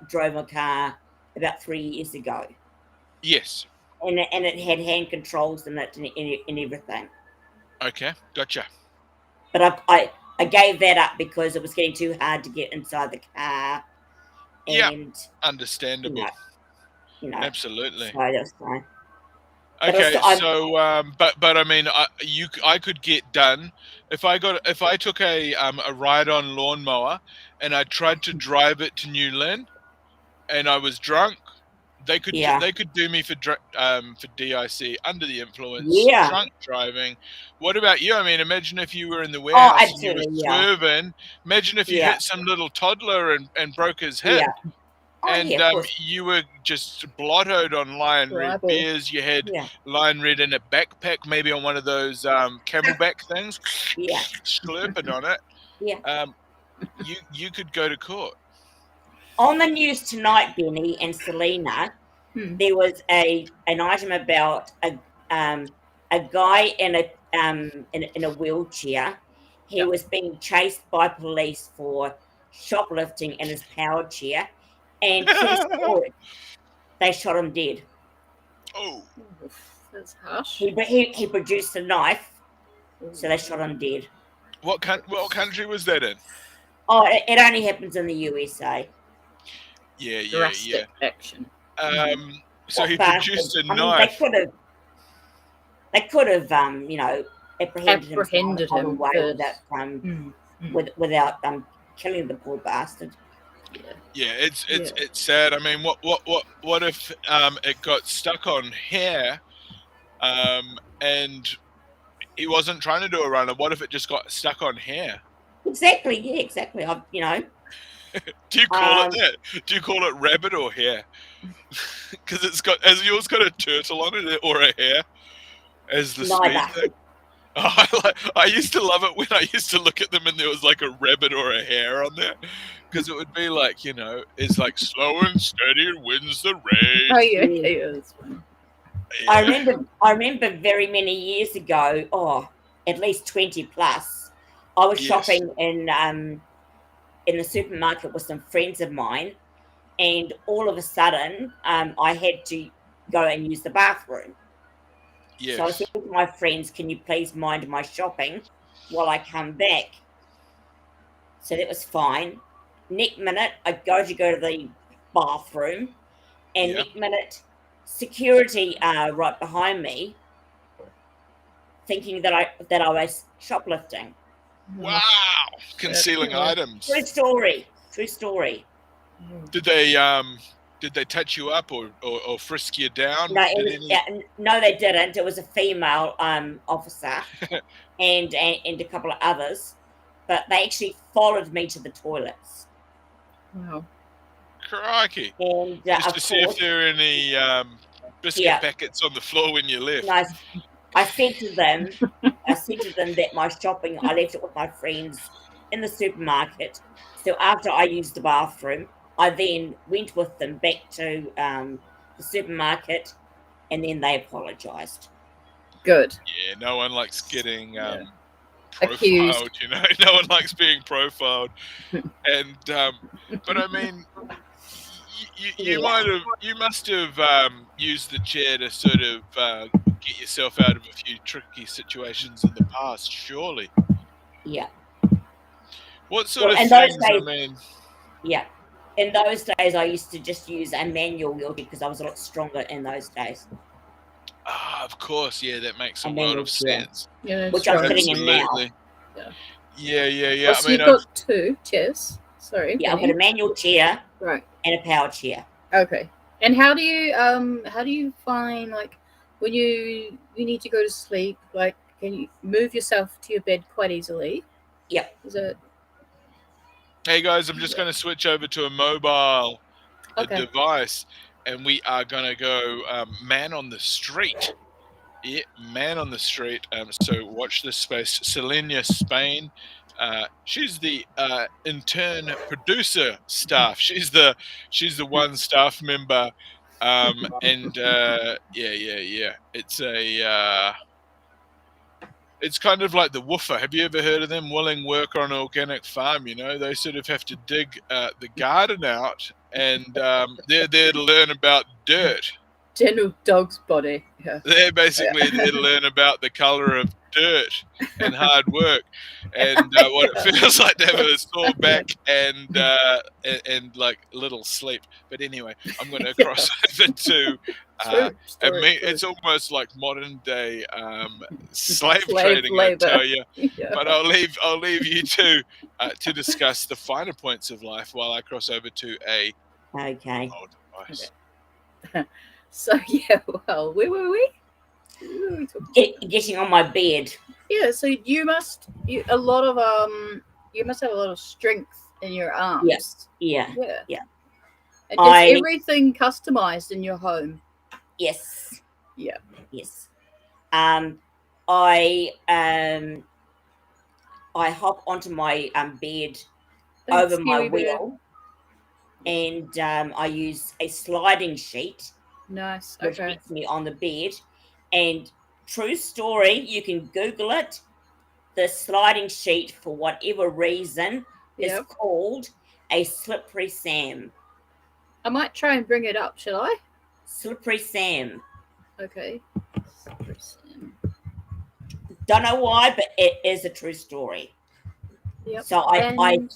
drove a car about 3 years ago. Yes. And it had hand controls in it and everything. Okay, gotcha. But I gave that up because it was getting too hard to get inside the car. And, understandable. Absolutely. So that's fine. Okay, but I mean, I could get done if I took a ride-on lawnmower and I tried to drive it to New Lynn, and I was drunk They could Yeah. they could do me for DIC, under the influence, Yeah. drunk driving. What about you? I mean, imagine if you were in the warehouse and you were absolutely, yeah. swerving. Imagine if you Yeah. hit some little toddler and broke his hip. Yeah. Oh, And yeah, of course. you were just blottoed on Lion Red Tribal. beers. You had Yeah. Lion Red in a backpack, maybe on one of those camelback things, Yeah. slurping on it. Yeah. You could go to court. On the news tonight, Benny and Selena, there was an item about a guy in a wheelchair. He was being chased by police for shoplifting in his power chair, and true story, they shot him dead. Oh, That's harsh. He produced a knife, so they shot him dead. what country was that in? Oh, it only happens in the USA. Yeah. Drastic action. So he But, produced a I mean, knife. They could have, apprehended Apprehended him him way first. without killing the poor bastard. Yeah, it's sad. I mean, what if it got stuck on hair, and he wasn't trying to do a runner? What if it just got stuck on hair? Exactly. Yeah. Exactly. Do you call it that? Do you call it rabbit or hare? Because has yours got a turtle on it or a hare as the speed Neither. thing? Oh, I used to love it when I used to look at them and there was like a rabbit or a hare on there, because it would be like, it's like slow and steady wins the race. Oh yeah, that's funny. Yeah. I remember very many years ago. At least 20 plus. I was shopping in the supermarket with some friends of mine, and all of a sudden, I had to go and use the bathroom. Yes. So I said to my friends, "Can you please mind my shopping while I come back?" So that was fine. Next minute, I go to the bathroom, and next minute, security right behind me, thinking that I was shoplifting. Wow, concealing items. True story. Did they touch you up or frisk you down? No, they didn't. It was a female officer and a couple of others, but they actually followed me to the toilets. Wow. Crikey. And just to see if there are any biscuit packets on the floor when you left. No, I said to them that my shopping, I left it with my friends in the supermarket. So after I used the bathroom, I then went with them back to the supermarket, and then they apologised. Good. Yeah, no one likes getting Accused. profiled. No one likes being profiled. And but I mean, you must have used the chair to sort of get yourself out of a few tricky situations in the past, surely. Yeah. What sort of things? Yeah. In those days, I used to just use a manual wheelchair because I was a lot stronger in those days. Ah, of course. Yeah, that makes a lot of sense. Yeah, which I'm sitting in now. Yeah. Oh, so you've got two chairs. Sorry. Yeah, I've got a manual chair, right, and a power chair. Okay. And how do you find, like, when you need to go to sleep? Like, can you move yourself to your bed quite easily? Yep. Is it? Hey guys, I'm just going to switch over to a mobile device, and we are going to go man on the street. Yeah, man on the street. So watch this space. Selena Spain. She's the intern producer staff. She's the one staff member. And yeah. It's kind of like the woofer. Have you ever heard of them? Willing worker on an organic farm. They sort of have to dig the garden out, and they're there to learn about dirt. General dog's body. Yeah. They're basically there to learn about the color of dirt and hard work, and what it feels like to have a sore back and like little sleep. But anyway, I'm going to cross over to. It's almost like modern day slave trading, labor. I tell you. Yeah. But I'll leave you to discuss the finer points of life while I cross over to a mobile device. So yeah, well, where were we? Where were we talking about? Getting on my bed. Yeah, so you must have a lot of strength in your arms. Yeah. Yeah. And I- is everything customized in your home? Yes. Yeah. Yes. I hop onto my bed Thanks, over my Kiwi Bear. wheel, and I use a sliding sheet, Nice. which Okay. gets me on the bed. And true story, you can Google it. The sliding sheet, for whatever reason, is Yep. called a slippery Sam. I might try and bring it up, shall I? Slippery Sam. Okay. Don't know why, but it is a true story. Yep. So And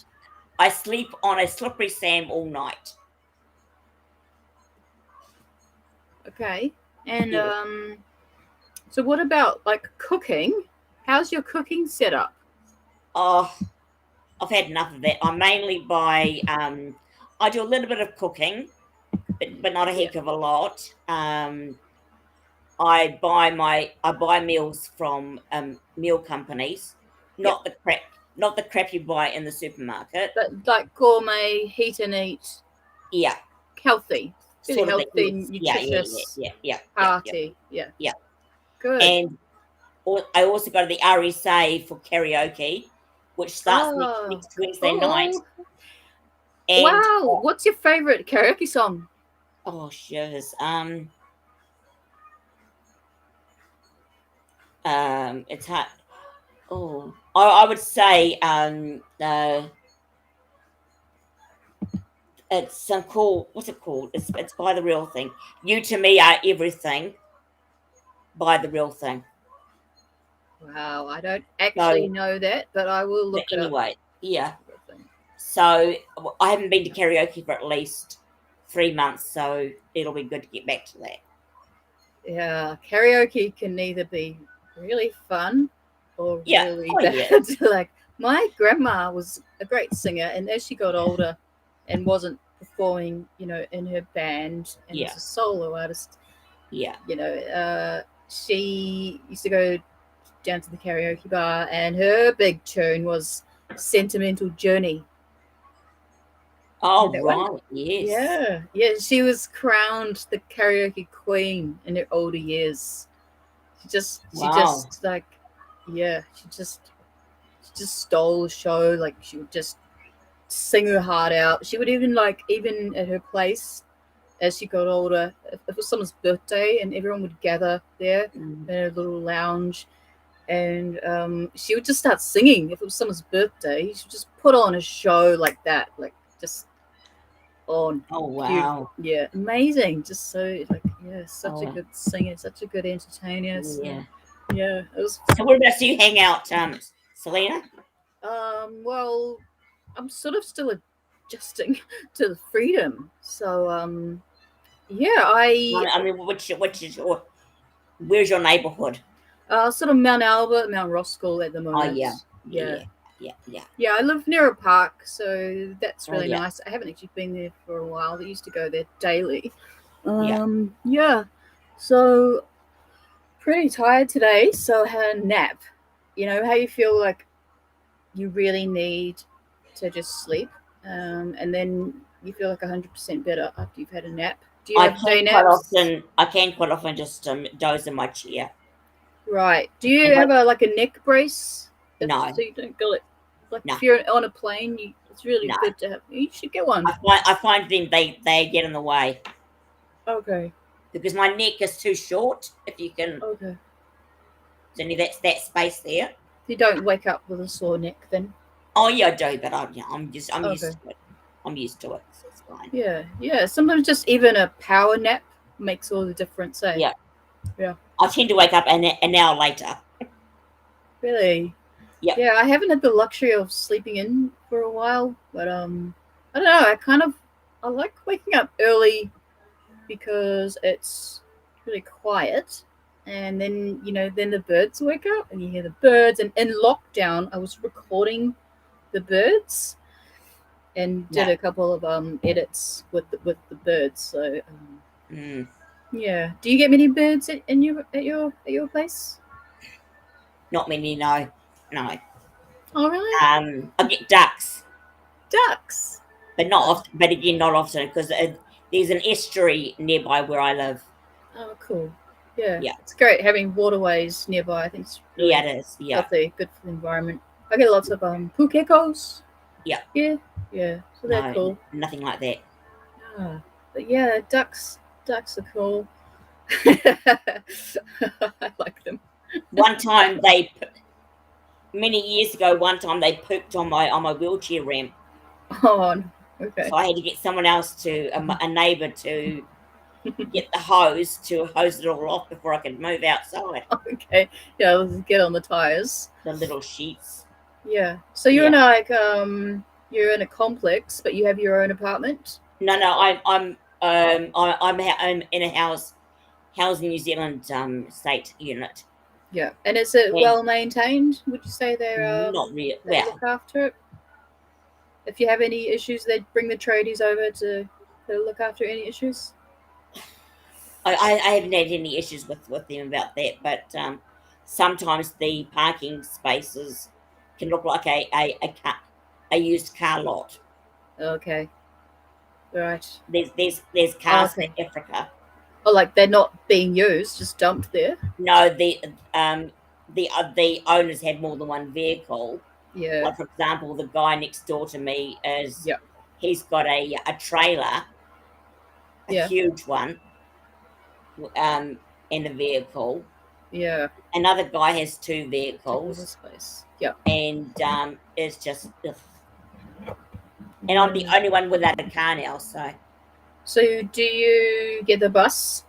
I sleep on a slippery Sam all night. okay. And Yeah. so what about like cooking? How's your cooking set up? Oh, I've had enough of that. I mainly buy. I do a little bit of cooking, but not a heck of a lot. I buy meals from meal companies, not the crap you buy in the supermarket. But like gourmet, heat and eat, Yeah, healthy, really sort of healthy, nutritious party. Yeah. Yeah. Good. And I also go to the RSA for karaoke, which starts next Wednesday night. And wow, what's your favorite karaoke song? oh shiz. It's hard. Oh, I would say it's some cool. What's it called? It's By the Real Thing. You to Me Are Everything. By the Real Thing. Wow, I don't actually know that, but I will look it up. Anyway, yeah. So I haven't been to karaoke for at least 3 months, so it'll be good to get back to that. Yeah, karaoke can either be really fun or really bad. Yeah. Like my grandma was a great singer, and as she got older and wasn't performing, in her band and was a solo artist, she used to go down to the karaoke bar, and her big tune was "Sentimental Journey." Oh, right, yes. Yeah, she was crowned the karaoke queen in her older years. She just stole the show. Like, she would just sing her heart out. She would even at her place, as she got older, if it was someone's birthday and everyone would gather there in a little lounge, and she would just start singing. If it was someone's birthday, she would just put on a show like that, like just on. Oh, wow. Yeah, amazing. Just so such a good singer, such a good entertainer. So, yeah, it was. So where else do you hang out, Selena? Well, I'm sort of still adjusting to the freedom. So I mean, where's your neighborhood? Sort of Mount Albert, Mount Roskill at the moment. Oh, yeah. Yeah, I live near a park, so that's really nice. I haven't actually been there for a while. I used to go there daily. So pretty tired today, so I had a nap. You know how you feel like you really need to just sleep, and then you feel like 100% better after you've had a nap. Do you have day naps? I can quite often just doze in my chair. Right. Do you have a neck brace? No. So you don't go if you're on a plane, it's really good to have. You should get one. I find them they get in the way. Okay. Because my neck is too short. If you can. Okay. There's only that space there. You don't wake up with a sore neck then? Oh yeah, I do, but I'm used to it. I'm used to it, so it's fine. Yeah. Sometimes just even a power nap makes all the difference. Eh? Yeah. I tend to wake up an hour later. Really? Yeah. I haven't had the luxury of sleeping in for a while, but I don't know. I like waking up early because it's really quiet, and then then the birds wake up and you hear the birds. And in lockdown, I was recording the birds and did a couple of edits with the birds. So Mm, Yeah. Do you get many birds at your place? not many, no. No. Oh, really? I get ducks, Ducks. but not often. But again, not often because there's an estuary nearby where I live. Oh, cool. Yeah. Yeah. It's great having waterways nearby. I think it's really Yeah, it is. Yeah. healthy, good for the environment. I get lots of pukekos. Yeah. Yeah. Yeah. So they're No, cool. nothing like that. Ah, but yeah, ducks are cool. I like them. One time many years ago, they pooped on my wheelchair ramp. Oh, no. Okay. So I had to get someone else a neighbour to get the hose to hose it all off before I could move outside. Okay. Yeah, let's get on the tires. The little sheets. Yeah. So you're you're in a complex, but you have your own apartment? No, I'm in a housing New Zealand state unit. Yeah. And is it Yeah. well maintained? Would you say they're Not really. they Well, look after it? If you have any issues, they'd bring the tradies over to look after any issues? I haven't had any issues with them about that, but sometimes the parking spaces can look like a used car lot. Okay. Right. There's cars Okay. in Africa. Oh, like they're not being used, just dumped there? No, the owners have more than one vehicle. Yeah. Like, for example, the guy next door to me Yep. he's got a trailer, a Yeah. huge one, in a vehicle. Yeah. Another guy has 2 All vehicles, this place. Yeah. and it's just, ugh. And I'm the only one without a car now. So do you get the bus?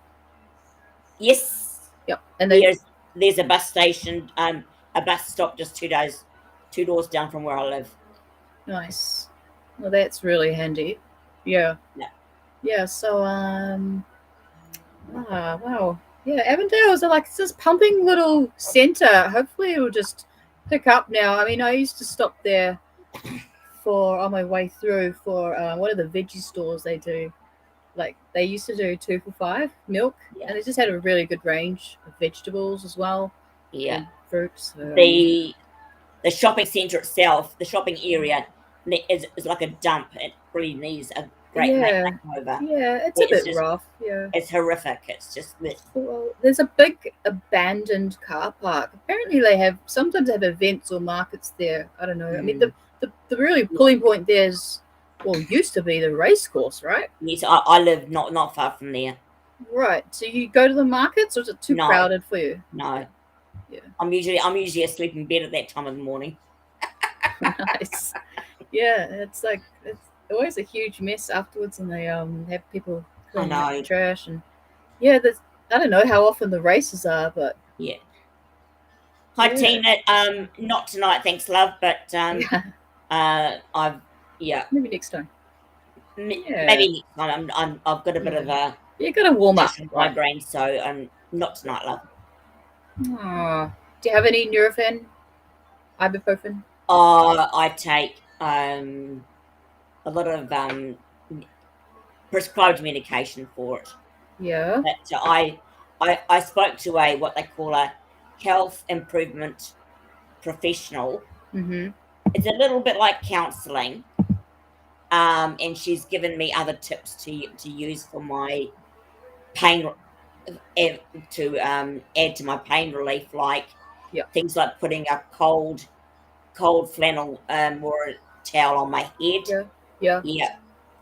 Yes, Yep. And they there's a bus station, a bus stop just 2 doors down from where I live. nice. Well, that's really handy. Yeah. Yeah. Yeah. So wow. Yeah, Avondale is like this pumping little center. Hopefully it will just pick up now. I mean, I used to stop there on my way through for one of the veggie stores they do. Like they used to do 2 for $5 milk, Yeah. and they just had a really good range of vegetables as well. Yeah. And fruits. The shopping centre itself, the shopping area, is like a dump. It really needs a great makeover. Yeah, it's It's a bit just- rough. Yeah. It's horrific. It's just Well, there's a big abandoned car park. Apparently, they sometimes have events or markets there. I don't know. I mean, the really pulling point there used to be the race course, right? yes. I live not far from there. Right. So you go to the markets, or is it too No. crowded for you? No. Yeah. I'm usually asleep in bed at that time of the morning. Nice. Yeah, it's always a huge mess afterwards, and they have people cleaning up the know. trash, and yeah, I don't know how often the races are, but Yeah. Hi, Yeah. Tina. Not tonight, thanks, love. But maybe next time. Yeah. maybe next time. I've got a bit of a You got to warm up. migraine, so not tonight, love. Aw. Do you have any Nurofen, ibuprofen? I take a lot of prescribed medication for it. Yeah. But I spoke to what they call a health improvement professional. Mm-hmm. It's a little bit like counselling, and she's given me other tips to use for my pain, to add to my pain relief, like things like putting a cold flannel or a towel on my head. Yeah.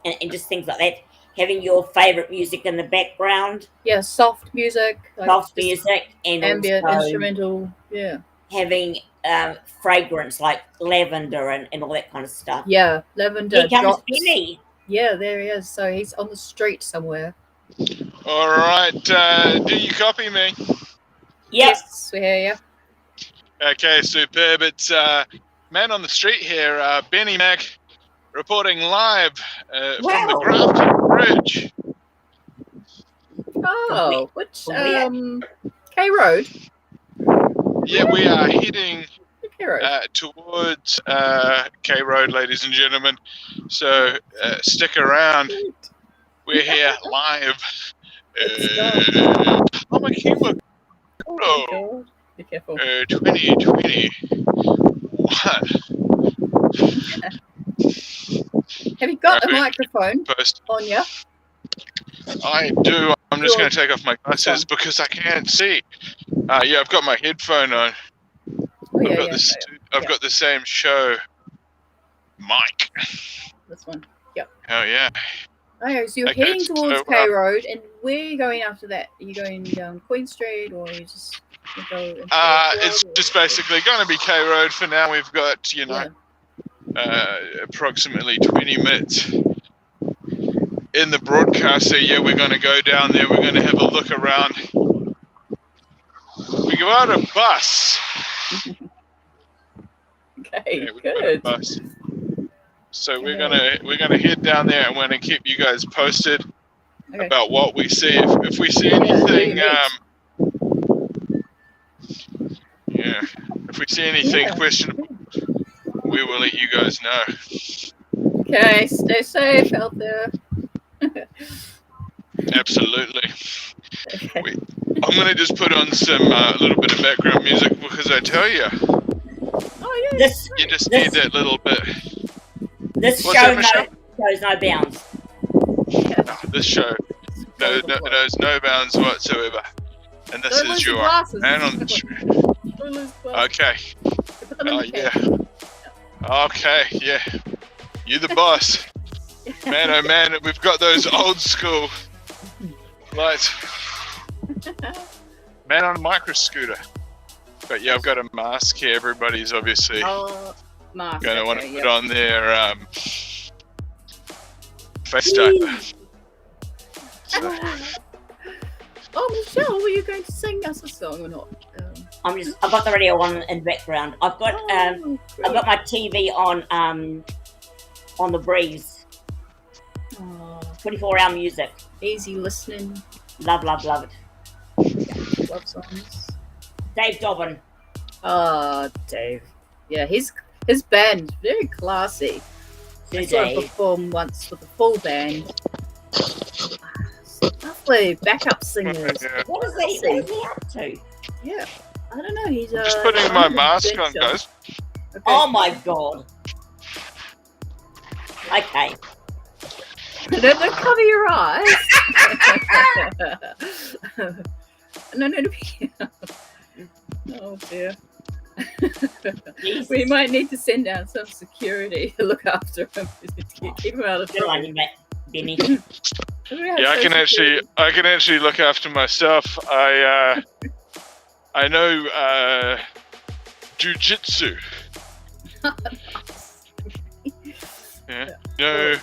And just things like that. Having your favourite music in the background. Yeah, soft music. Soft music and ambient, also instrumental. Yeah. having fragrance like lavender and all that kind of stuff. Yeah, lavender. Here comes drops. Benny. Yeah, there he is. So he's on the street somewhere. All right. Do you copy me? Yep. Yes, we hear you. Okay, superb. It's man on the street here, Benny Mack, reporting live from the Grafton Bridge. Oh, which K Road? Yeah, we are heading K Road. towards K Road, ladies and gentlemen. So stick around. We're here live Oh, my keyboard. Oh, God. Be careful. 2020. What? Have you got a Right. microphone First, on you? I do. I'm just Good. going to take off my glasses Fine. because I can't see. Yeah, I've got my headphone on. Oh, yeah, I've got the same show mic. This one. Oh yeah. Okay, so you're Okay, heading towards so, K Road, and where are you going after that? Are you going down Queen Street, or are you just go into the It's club, just or- basically going to be K Road for now. We've got approximately 20 minutes in the broadcast. So yeah, we're going to go down there. We're going to have a look around. We got a bus. Okay, Yeah, we got a good. bus. So we're gonna head down there, and we're gonna keep you guys posted Okay. about what we see. If we see Yeah, anything, yeah. if we see anything Yeah. questionable, we will let you guys know. Okay, stay safe out there. Absolutely. Okay. I'm gonna just put on some little bit of background music because I tell you, Oh yeah. This you just need that little bit. this What's show that, knows no bounds. Oh, this show knows no bounds whatsoever, and this Don't is lose your your glasses. man on the street. Don't lose glasses. Okay. Put them in the Yeah. case. Okay, yeah. You the boss. Man, oh man, we've got those old school lights. Man on a micro scooter. But yeah, I've got a mask here. Everybody's obviously Mask. going to want to okay, put on their face diaper. So, Oh, Michelle, were you going to sing us a song or not? I've got the radio on in the background. I've got my TV on the breeze. 24-hour music. Easy listening. Love it. Love songs. Dave Dobbin. Oh, Dave. Yeah, his band very classy. I saw him Dave. perform once with a full band. Lovely backup singers. yeah. What is he up to? Yeah, I don't know. He's Just putting my mask on, adventure. guys. Okay. Oh my god. Okay. Don't cover your eyes. No. Oh dear. Jesus. We might need to send down some security to look after him. Keep him out of Good on trouble. you, Benny. Yeah, I can actually look after myself. I know jujitsu. Yeah. No,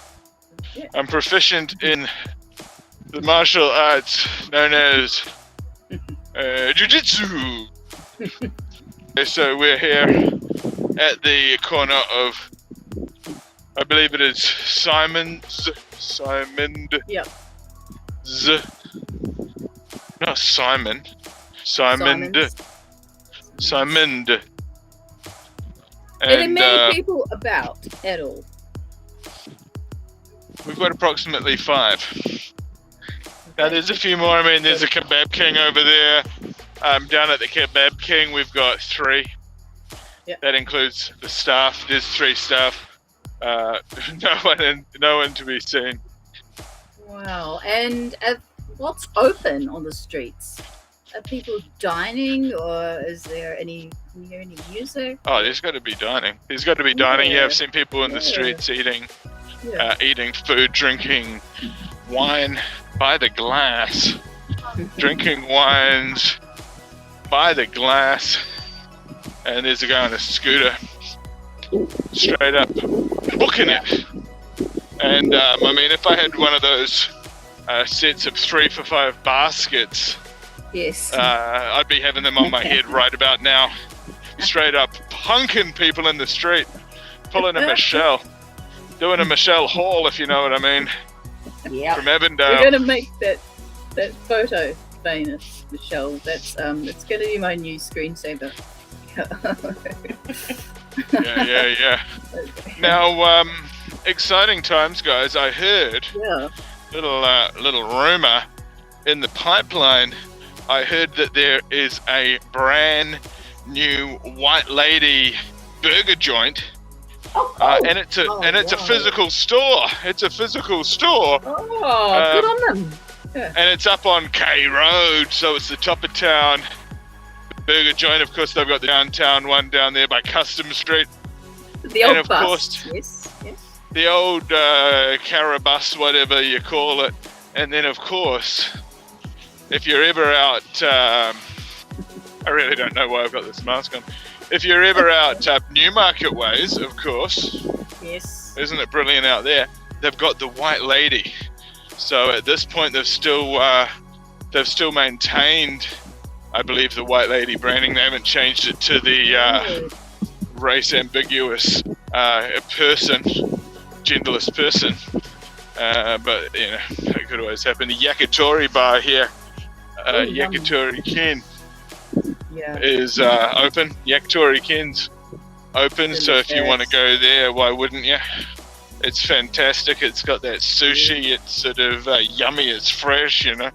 Yeah. I'm proficient in the martial arts known as jujitsu. Okay, so we're here at the corner of, I believe it is Simon's. Yep. Not Simon. Simond. Are there And many people about at all? we've got approximately 5. Now there's a few more. I mean, there's a Kebab King over there. Down at the Kebab King, we've got 3. Yep. That includes the staff. There's 3 staff. No one to be seen. Wow. And what's open on the streets? Are people dining, or is there any? Can you hear any music? Oh, there's got to be dining. There's got to be dining. Yeah, I've seen people in the Yeah. streets eating, Yeah. eating food, drinking wine by the glass, drinking wines by the glass. And there's a guy on a scooter, straight up booking it. And I mean, if I had one of those sets of 3 for $5 baskets, Yes. I'd be having them on my head right about now. Straight up punking people in the street, pulling a Michelle, doing a Michelle Hall, if you know what I mean, Yeah. from We're Avondale. gonna make that photo famous, Michelle. That's it's gonna be my new screensaver. Yeah. Now, exciting times, guys. I heard Yeah. little rumor in the pipeline, I heard that there is a brand new white lady burger joint, and it's a physical store. It's a physical store. Oh, good on them. Yeah. And it's up on K Road, so it's the top of town. Burger joint, of course, they've got the downtown one down there by Custom Street. The old and of bus. course, Yes. the old Carabus, whatever you call it. And then, of course, if you're ever out, I really don't know why I've got this mask on. If you're ever out Newmarket ways, of course, Yes. isn't it brilliant out there? They've got the White Lady. So at this point, they've still maintained, I believe, the White Lady branding. They haven't changed it to the race ambiguous person, genderless person. But you know, that could always happen. The Yakitori bar here, Yakitori Ken, is open. Yakitori Ken's open, so if you want to go there, why wouldn't you? It's fantastic. It's got that sushi. It's sort of yummy. It's fresh, you know.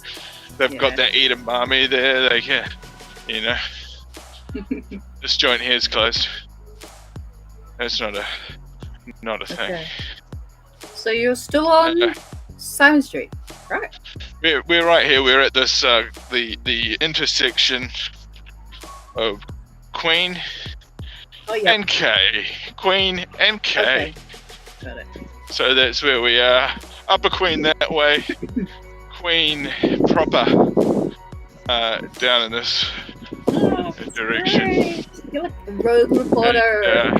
They've got that edamame there. They can, you know. This joint here is closed. That's not a thing. Okay. So you're still on Simon Street, right? We're right here. We're at this the intersection of Queen and K. Queen and K. Okay. Got it. So that's where we are. Upper Queen that way. Queen proper down in this direction. Great. You're like a rogue reporter.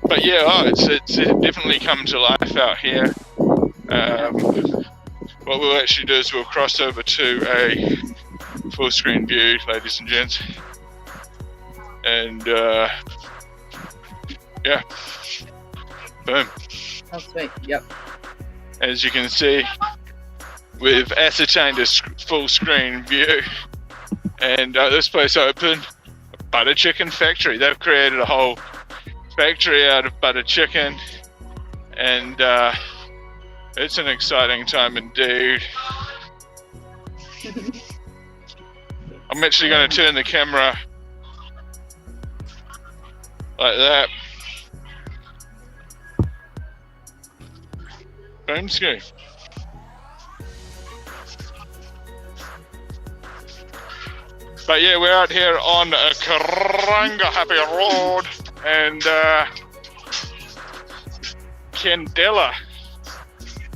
But yeah, it's definitely come to life out here. What we'll actually do is we'll cross over to a full screen view, ladies and gents. And yeah, boom. Oh, sweet. Yep. As you can see, we've ascertained a full screen view. And this place open, Butter Chicken Factory. They've created a whole factory out of butter chicken, and it's an exciting time indeed. I'm actually going to turn the camera like that. Boom screen. But yeah, we're out here on Karanga Happy Road, and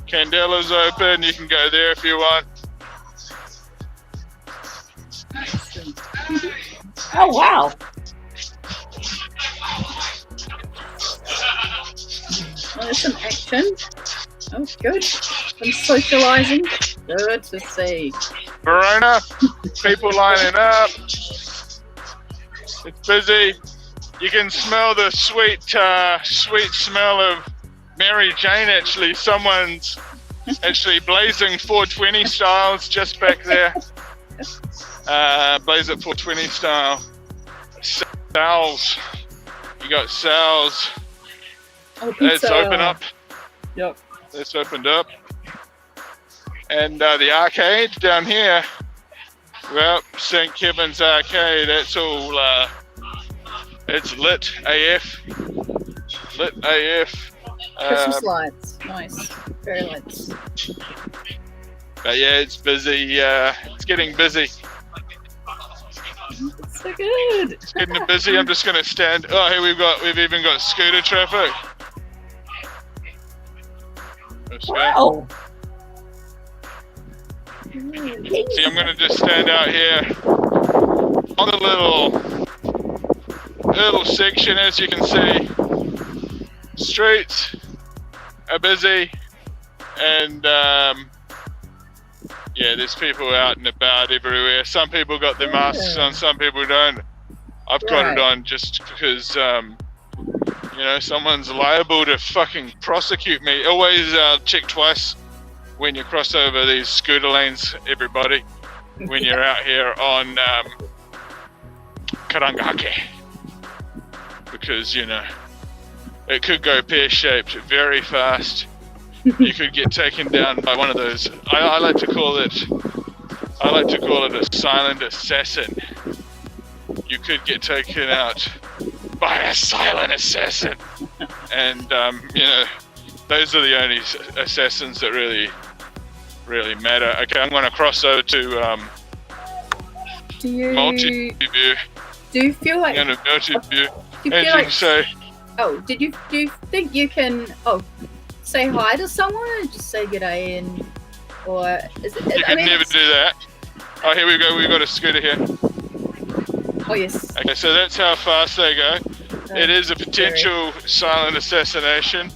Candella's open. You can go there if you want. Oh, wow. Oh, there's some action. Oh, good. Some socialising. Good to see. Verona, people lining up. It's busy. You can smell the sweet smell of Mary Jane. Actually, someone's actually blazing 420 styles just back there. Blaze it 420 style. Sal's. You got Sal's. Oh, pizza. It's open up. Yep. It's opened up. And the arcade down here, well, St. Kevin's Arcade, that's all, it's lit AF. Lit AF. Christmas lights. Nice. Very lights. But yeah, it's busy. It's getting busy. It's so good. It's getting busy. I'm just going to stand. Oh, here we've even got scooter traffic. Wow. See, I'm going to just stand out here on the little section. As you can see, streets are busy, and yeah, there's people out and about everywhere. Some people got their masks on, some people don't. I've got it on just because, you know, someone's liable to fucking prosecute me. Always check twice when you cross over these scooter lanes, everybody, when you're out here on Karangahake. Because, you know, it could go pear-shaped very fast. You could get taken down by one of those, I like to call it I like to call it a silent assassin. You could get taken out by a silent assassin. And, you know, those are the only assassins that really matter. Okay, I'm going to cross over to multi-view. Do you feel like... I'm going to multi-view. Do you And feel you like... can say... Oh, do you think you can say hi to someone and just say good day and or is it? You can never do that. Oh, here we go. We've got a scooter here. Oh yes. Okay, so that's how fast they go. It is a potential silent assassination.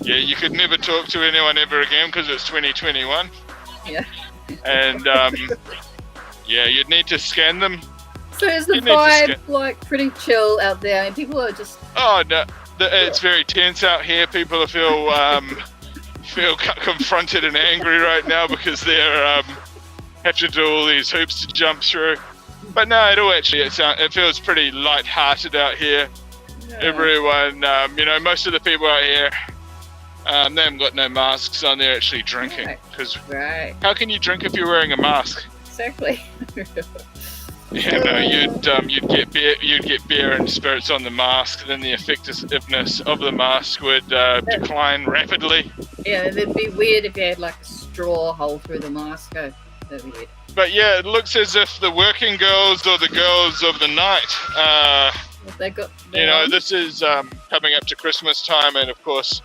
Yeah, you could never talk to anyone ever again because it's 2021. Yeah. And yeah, you'd need to scan them. So is the vibe like pretty chill out there and people are just... Oh no, it's very tense out here. People feel confronted and angry right now because they're have to do all these hoops to jump through. But no, it feels pretty light-hearted out here. Yeah. Everyone, you know, most of the people out here, they haven't got no masks on. They're actually drinking because how can you drink if you're wearing a mask? Exactly. Yeah, no, you'd get beer and spirits on the mask, then the effectiveness of the mask would decline rapidly. Yeah, it'd be weird if you had like a straw hole through the mask. Oh, that'd be weird. But yeah, it looks as if the working girls or the girls of the night, you know, this is coming up to Christmas time, and of course,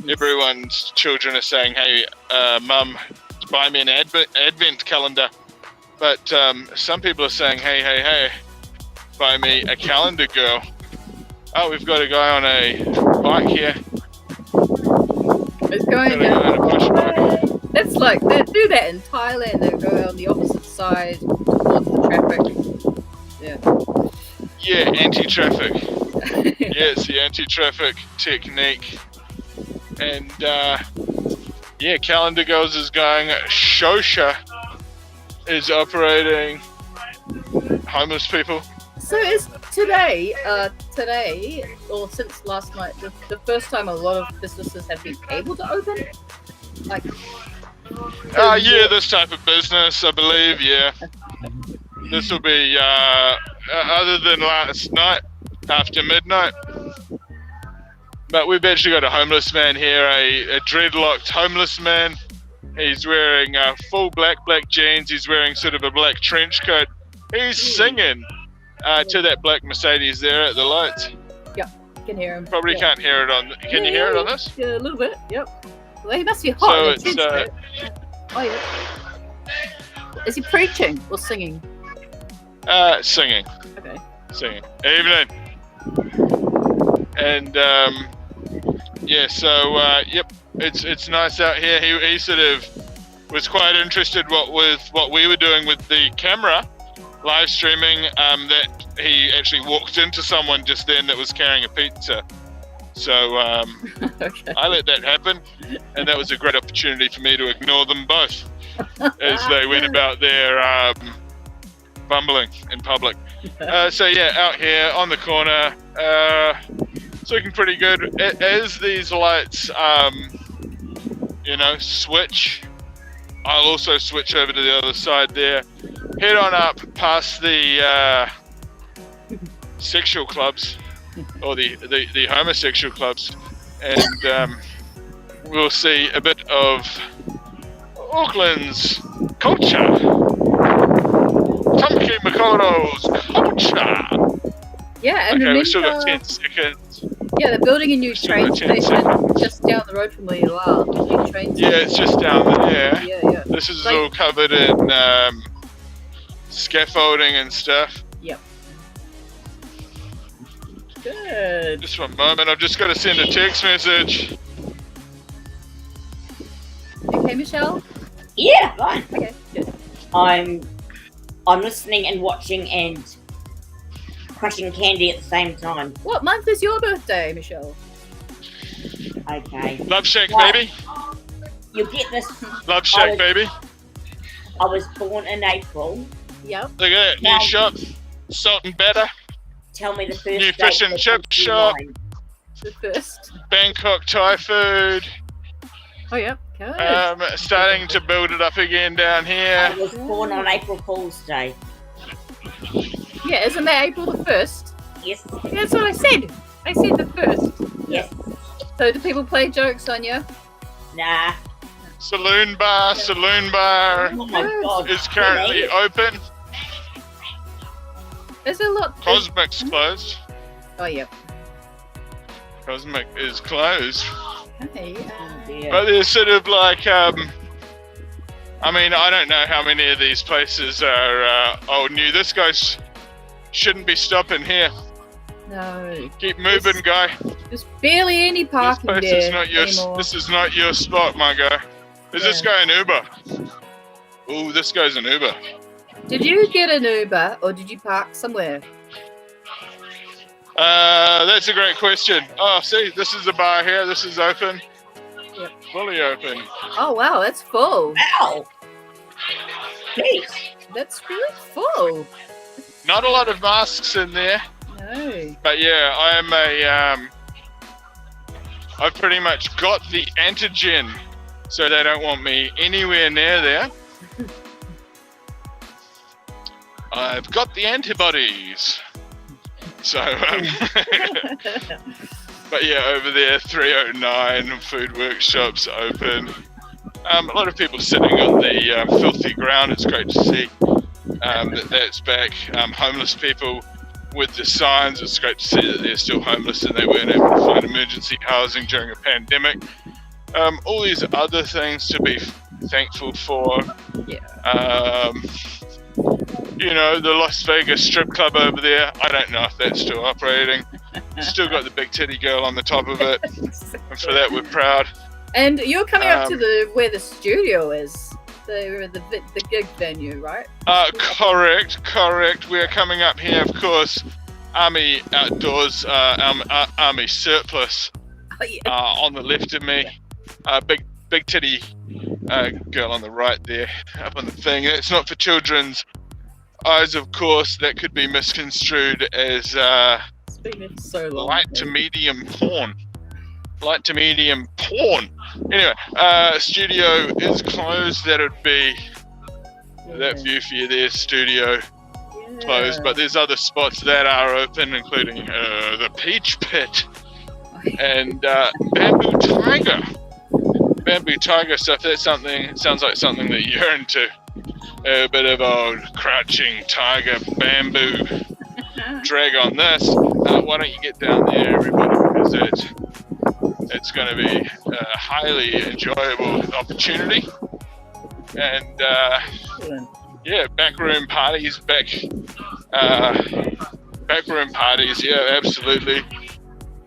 everyone's children are saying, "Hey, Mum, buy me an advent calendar." But some people are saying, hey, buy me a calendar girl. Oh, we've got a guy on a bike here. It's going on a push bike. That's like, they do that in Thailand. They go on the opposite side towards the traffic. Yeah. Yeah, anti-traffic. Yeah, it's the anti-traffic technique. And yeah, calendar girls is going. Shosha is operating homeless people. So is today, or since last night, the first time a lot of businesses have been able to open? Like, yeah, this type of business, I believe, yeah. This will be, other than last night, after midnight. But we've actually got a homeless man here, a dreadlocked homeless man. He's wearing full black jeans. He's wearing sort of a black trench coat. He's singing to that black Mercedes there at the lights. Yep, you can hear him. Probably can't hear it on. Can you hear it on this? Yeah, a little bit. Yep. Well, he must be hot. So it's. Oh yeah. Is he preaching or singing? Singing. Okay. Singing. Evening. And yeah, so yep. It's nice out here. He sort of was quite interested with what we were doing with the camera live streaming. That he actually walked into someone just then that was carrying a pizza. So okay. I let that happen, and that was a great opportunity for me to ignore them both as they went about their bumbling in public. So yeah, out here on the corner, it's looking pretty good. As these lights you know, switch, I'll also switch over to the other side there, head on up past the sexual clubs, or the homosexual clubs, and we'll see a bit of Auckland's culture, Tamaki Makaurau's culture. Yeah, and okay, we've still got 10 seconds. Yeah, they're building a new train station just down the road from where you are. New train station. Yeah, it's just down there. Yeah. This is all covered in scaffolding and stuff. Yep. Good. Just one moment, I've just got to send a text message. Okay, Michelle? Yeah, fine. Okay, good. I'm listening and watching and crushing candy at the same time. What month is your birthday, Michelle? Okay. Love Shack, Well, baby. You get this. Love Shack, baby. I was born in April. Yep. Look at that, new shop, salt and batter. Tell me the first New date fish and that chip comes to shop. mind. The first. Bangkok Thai food. Oh, yep. Good. Starting to build it up again down I here. was born on April Fool's Day. Yeah, isn't that April the 1st? Yes, Yeah, that's what I said. I said the 1st. yes. So do people play jokes on you? Nah. Saloon bar Oh my God. is currently open. There's a lot. Cosmic's closed. Oh, yeah. Cosmic is closed. Okay. Oh, dear. But there's sort of like, I mean, I don't know how many of these places are old new. This guy shouldn't be stopping here. No. Keep moving, guy. There's barely any This parking place there is not your. anymore. This is not your spot, my guy. Is this guy an Uber? Ooh, this guy's an Uber. Did you get an Uber or did you park somewhere? That's a great question. Oh, see, this is a bar here. This is open. Yep. Fully open. Oh, wow, that's full. Ow! Jeez. That's really full. Not a lot of masks in there, No. but yeah, I am I've pretty much got the antigen, so they don't want me anywhere near there. I've got the antibodies. So, but yeah, over there, 309 food workshops open. A lot of people sitting on the filthy ground. It's great to see that's back. Homeless people with the signs. It's great to see that they're still homeless and they weren't able to find emergency housing during a pandemic. All these other things to be thankful for. Yeah. You know, the Las Vegas strip club over there, I don't know if that's still operating. Still got the big titty girl on the top of it. And for that, we're proud. And you're coming up to where the studio is, the gig venue, right? Correct. We're coming up here, of course. Army Outdoors, Army Surplus Oh, yeah. on the left of me. Big titty girl on the right there, up on the thing. It's not for children's eyes, of course. That could be misconstrued as It's been so long. light to medium porn. Anyway, studio is closed. That'd be that view for you there. Studio closed, but there's other spots that are open, including the Peach Pit and Bamboo Tiger. Bamboo Tiger stuff. That's something. Sounds like something that you're into. A bit of old crouching tiger bamboo drag on this. Why don't you get down there, everybody, because it's going to be a highly enjoyable opportunity. And yeah, backroom parties, backroom parties. Yeah, absolutely.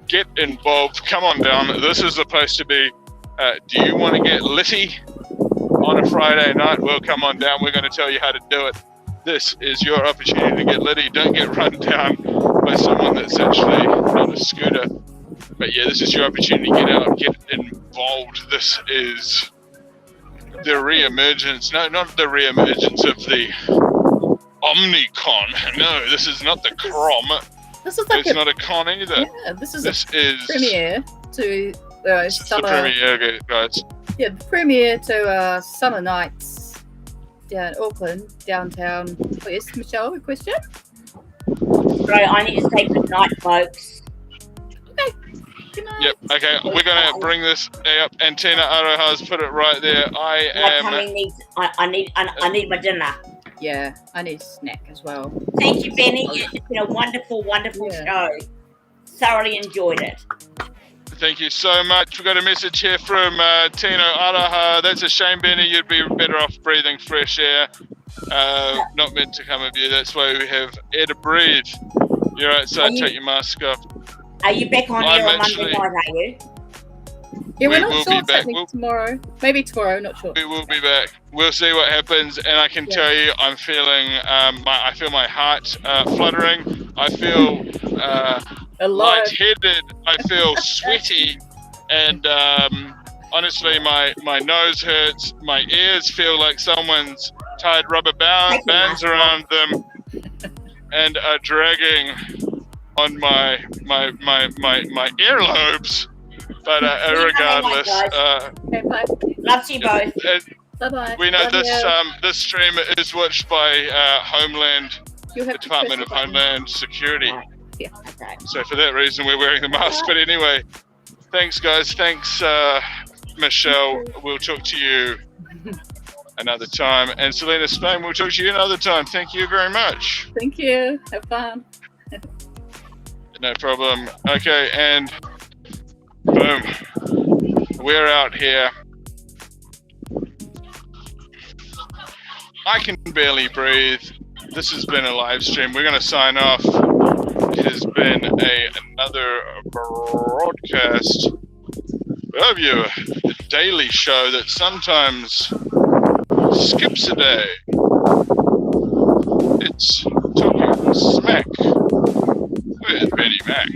Get involved. Come on down. This is the place to be. Do you want to get litty on a Friday night? Well, come on down. We're going to tell you how to do it. This is your opportunity to get litty. Don't get run down by someone that's actually on a scooter. But yeah, this is your opportunity to get out, get involved. This is the re-emergence. No, not the re-emergence of the Omnicon. No, this is not the Crom. This is like it's not a con either. Yeah, this is premiere to summer. The premiere, guys. Yeah, the premiere to summer nights down Auckland, downtown. Oh, yes, Michelle, a question? Right, I need to say good night, folks. Okay. Good night. Yep. Okay, we're gonna bring this up. And Tina Aroha's put it right there. My tummy needs. I need my dinner. Yeah, I need a snack as well. Thank you, Benny. It's been a wonderful show. Thoroughly enjoyed it. Thank you so much. We've got a message here from Tino Araha. That's a shame, Benny. You'd be better off breathing fresh air. Not meant to come of you. That's why we have air to breathe. You're right, so take your mask off. Are you back on air on Monday night, are you? Yeah, we're not will sure be back. tomorrow. Maybe tomorrow, not sure. We will be back. We'll see what happens. And I can tell you, I'm feeling, I feel my heart fluttering. I feel lightheaded. I feel sweaty. And honestly, my nose hurts. My ears feel like someone's tied rubber bands around them and are dragging on my earlobes. But regardless, Okay, bye. Love to you both. Bye-bye. We know Love this you. this stream is watched by Homeland, You'll have the to Department press of the button. Homeland Security. Okay. So for that reason, we're wearing the mask. But anyway, thanks, guys. Thanks, Michelle. We'll talk to you another time. And Selena Spain, we'll talk to you another time. Thank you very much. Thank you. Have fun. No problem. Okay, and boom. We're out here. I can barely breathe. This has been a live stream. We're going to sign off. It has been another broadcast of your daily show that sometimes skips a day. It's Talking Smack with Benny Mack.